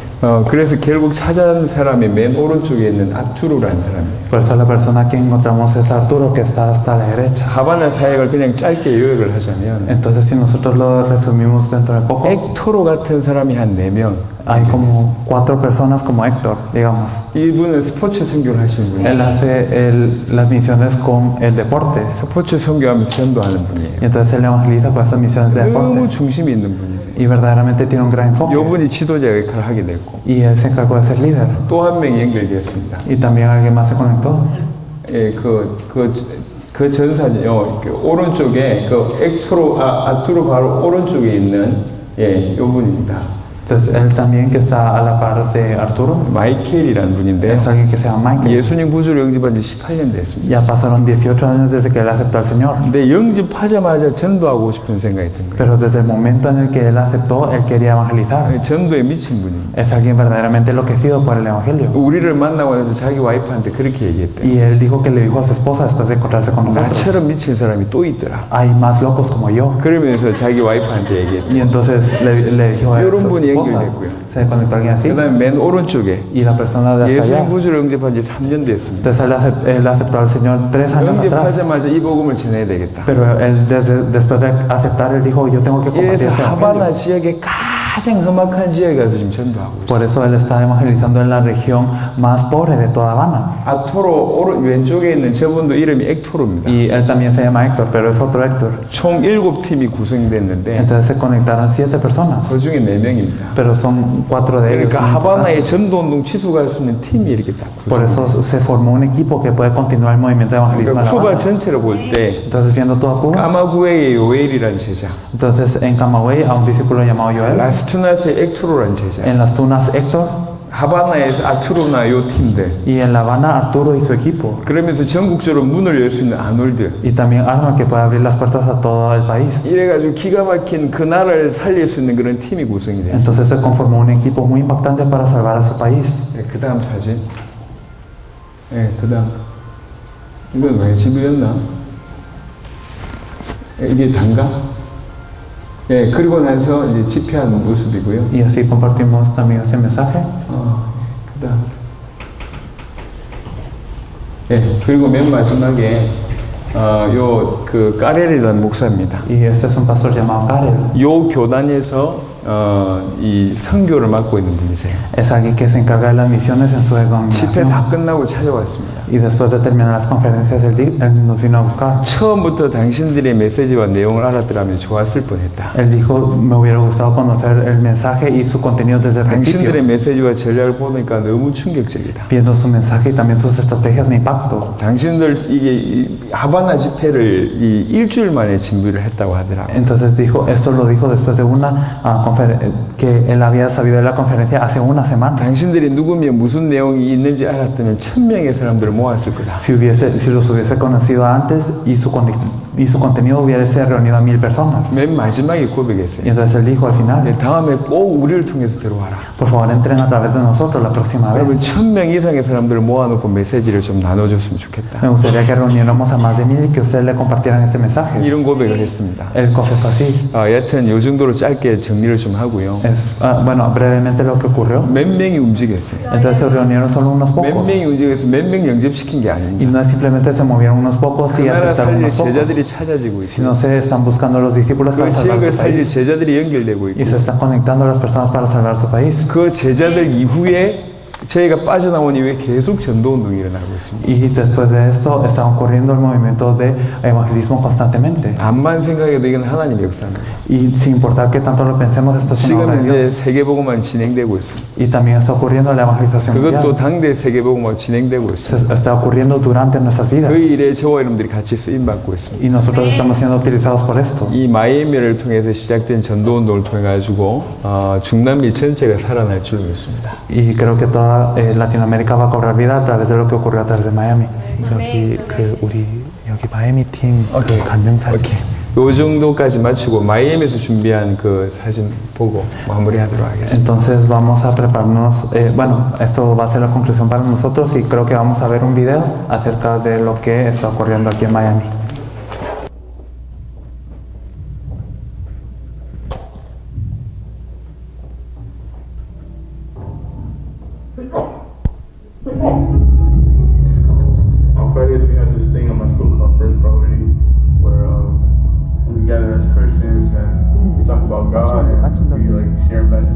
그래서 결국 찾아온 사람이 맨 오른쪽에 있는 아투르라는 사람이에요. Por eso la persona que encontramos es Arturo, que está hasta la derecha. 하바나 사역을 그냥 짧게 요약을 하자면 Entonces, si nosotros lo resumimos dentro de poco, 엑토로 같은 사람이 한 4명. hay como 4 personas como Héctor, digamos. 이분은 스포츠 선교를 하시는 분이에요. Él hace las misiones con el deporte. 스포츠 선교하면서 전도하는 분이에요. Y entonces él evangeliza con estas misiones de 너무 deporte. 중심이 있는 분이세요. Y verdaderamente tiene un gran enfoque. 요분이 지도자 역할을 하게 됐고 Y él se encargó de ser líder. 또 한 명이 연결되었습니다. Y también alguien más se conectó. 예, 그 전사진, 오른쪽에 그 엑토로, 아투로 바로 오른쪽에 있는 요 분입니다. Entonces él también, que está a la par de Arturo, 마이켈이라는 분인데 es alguien que se llama Michael. 예수님 구주를 영접한 지 18년 됐습니다. Ya pasaron 18 años desde que él aceptó al Señor. 근데 영접하자마자 전도하고 싶은 생각이 든 거예요. Pero desde el momento en el que él aceptó, él quería evangelizar. 전도에 미친 분입니다. Es alguien verdaderamente enloquecido por el Evangelio. 우리를 만나고 나서 자기 와이프한테 그렇게 얘기했대요. Y él dijo que le dijo a su esposa después de encontrarse con nosotros: 나처럼 미친 사람이 또 있더라. hay más locos como yo. 그러면서 자기 와이프한테 얘기했대요. Y entonces le dijo a 이런 su 분이 esposa, 연결됐고요. se conectó alguien así. 그 다음에 맨 오른쪽에 Y la persona de hasta 예수님 allá. 구주를 영접한 지 3년 됐습니다. Entonces él aceptó al Señor 3 años atrás. 영접하자마자 이 복음을 전해야 되겠다. Pero él después de aceptar, él dijo: yo tengo que compartir 이래서 este 하바나 evangelio. 지역의 가장 험악한 지역에 가서 지금 전도하고 있어요. Por eso él está evangelizando en la región más pobre de toda Habana. 아토로 왼쪽에 있는 저분도 이름이 엑토로입니다. Y él también se llama Héctor, pero es otro Héctor. 총 7팀이 구성됐는데 Entonces se conectaron 7 personas, 그 중에 4명입니다. pero son 4 de ellos. 그러니까 하바나의 전도운동 지속할 수 있는 팀이 이렇게 딱 Por eso se formó un equipo que puede continuar el movimiento de evangelismo en 그러니까 La 쿠바 Habana. 전체를 볼 때 Entonces, viendo toda Cuba, 까마구에의 요엘이라는 제자, entonces en Camagüey a un discípulo llamado Joel, 라스투나스의 엑토로라는 제자, en las Tunas Héctor, 하바나에서 아투로나 요 팀들, y en La Habana Arturo y su equipo. 그러면서 전국적으로 문을 열 수 있는 아놀드, Y también Arnold, que puede abrir las puertas a todo el país. 이래가지고 기가 막힌 그 나라를 살릴 수 있는 그런 팀이 구성이 됐어요. Entonces se conformó un equipo muy impactante para salvar a su país. 그 다음 사진. 그 다음. 이건 왜 집이었나? 이게 단가? 그리고 나서 이제 집회하는 모습이고요. Y así compartimos también ese mensaje. 그 다음. 그리고 맨 마지막에, 그 까렐이라는 목사입니다. Y este es un pastor llamado Karel. 요 교단에서 이 선교를 맡고 있는 분이세요. Es alguien que se encarga de las misiones en su 집회 denominación. 다 끝나고 찾아왔습니다. Y después de terminar las conferencias, él nos vino a buscar. 처음부터 당신들의 메시지와 내용을 알았더라면 좋았을 뻔했다. Él dijo: me hubiera gustado conocer el mensaje y su contenido desde el 당신들의 principio. 메시지와 전략을 보니까 너무 충격적이다. Viendo su mensaje y también sus estrategias me impactó. 당신들 이 하바나 집회를 이 일주일 만에 준비를 했다고 하더라고요. Entonces esto lo dijo después de una que él había sabido de la conferencia hace una semana. 당신들이 누구면 무슨 내용이 있는지 알았다면 1000명의 사람들을 모았을 거다. Si los hubiese conocido antes y su contenido hubiese reunido a 1000 personas. 맨 마지막에 Y 고백했어요. entonces él dijo al final: 다음에 꼭 우리를 통해서 들어와라. por favor, entren a través de nosotros la próxima vez. 여러분 1000명 이상의 사람들을 모아놓고 메시지를 좀 나눠줬으면 좋겠다. Me gustaría que reuniéramos a más de 1000 y que ustedes le compartieran este mensaje. 이런 고백을 했습니다. Él confesó así. 여튼 이 정도로 짧게 정리를 좀 좀 하고요. Bueno, brevemente lo que ocurrió. 몇 명이 움직였어요. Entonces se reunieron solo unos 몇 pocos. 명이 움직여서 몇 명 영접시킨 게 Y 아닙니다. no es simplemente se movieron unos pocos 그 y 나라 afectaron 살릴 unos pocos, 제자들이 찾아지고 있어요. sino se están buscando los discípulos 그 para salvar 지역을 su 살릴 país. 제자들이 연결되고 있고 Y se están conectando a las personas para salvar su país. 그 제자들 이후에 저희가 빠져나온 이후에 계속 전도운동이 일어나고 있습니다. Y después de esto está ocurriendo el movimiento de evangelismo constantemente. 암만 생각해도 이건 하나님의 역사입니다. Y sin importar que tanto lo pensemos, esto es una obra 지금 de 이제 Dios. 세계복음만 진행되고 있습니다. Y también está ocurriendo la evangelización 그것도 mundial. 당대 세계복음만 진행되고 있습니다. Está ocurriendo durante nuestras vidas. 그 일에 저와 여러분들이 같이 쓰임받고 있습니다. Y nosotros estamos siendo utilizados por esto. 이 마이애미를 통해서 시작된 전도운동을 통해 가지고 중남미 전체가 살아날 줄 믿습니다. Y creo que toda Latinoamérica va a cobrar vida a través de lo que ocurrió a través de Miami. 여기 우리 여기 마이애미 팀 간증 사진. 요 정도까지 마치고 마이애미에서 준비한 그 사진 보고 마무리하도록 하겠습니다. Entonces vamos a prepararnos, bueno, esto va a ser la conclusión para nosotros y creo que vamos a ver un video acerca de lo que está ocurriendo aquí en Miami. On Fridays we had this thing on my school called First Priority, where we gather as Christians and we talk about God and we like share messages.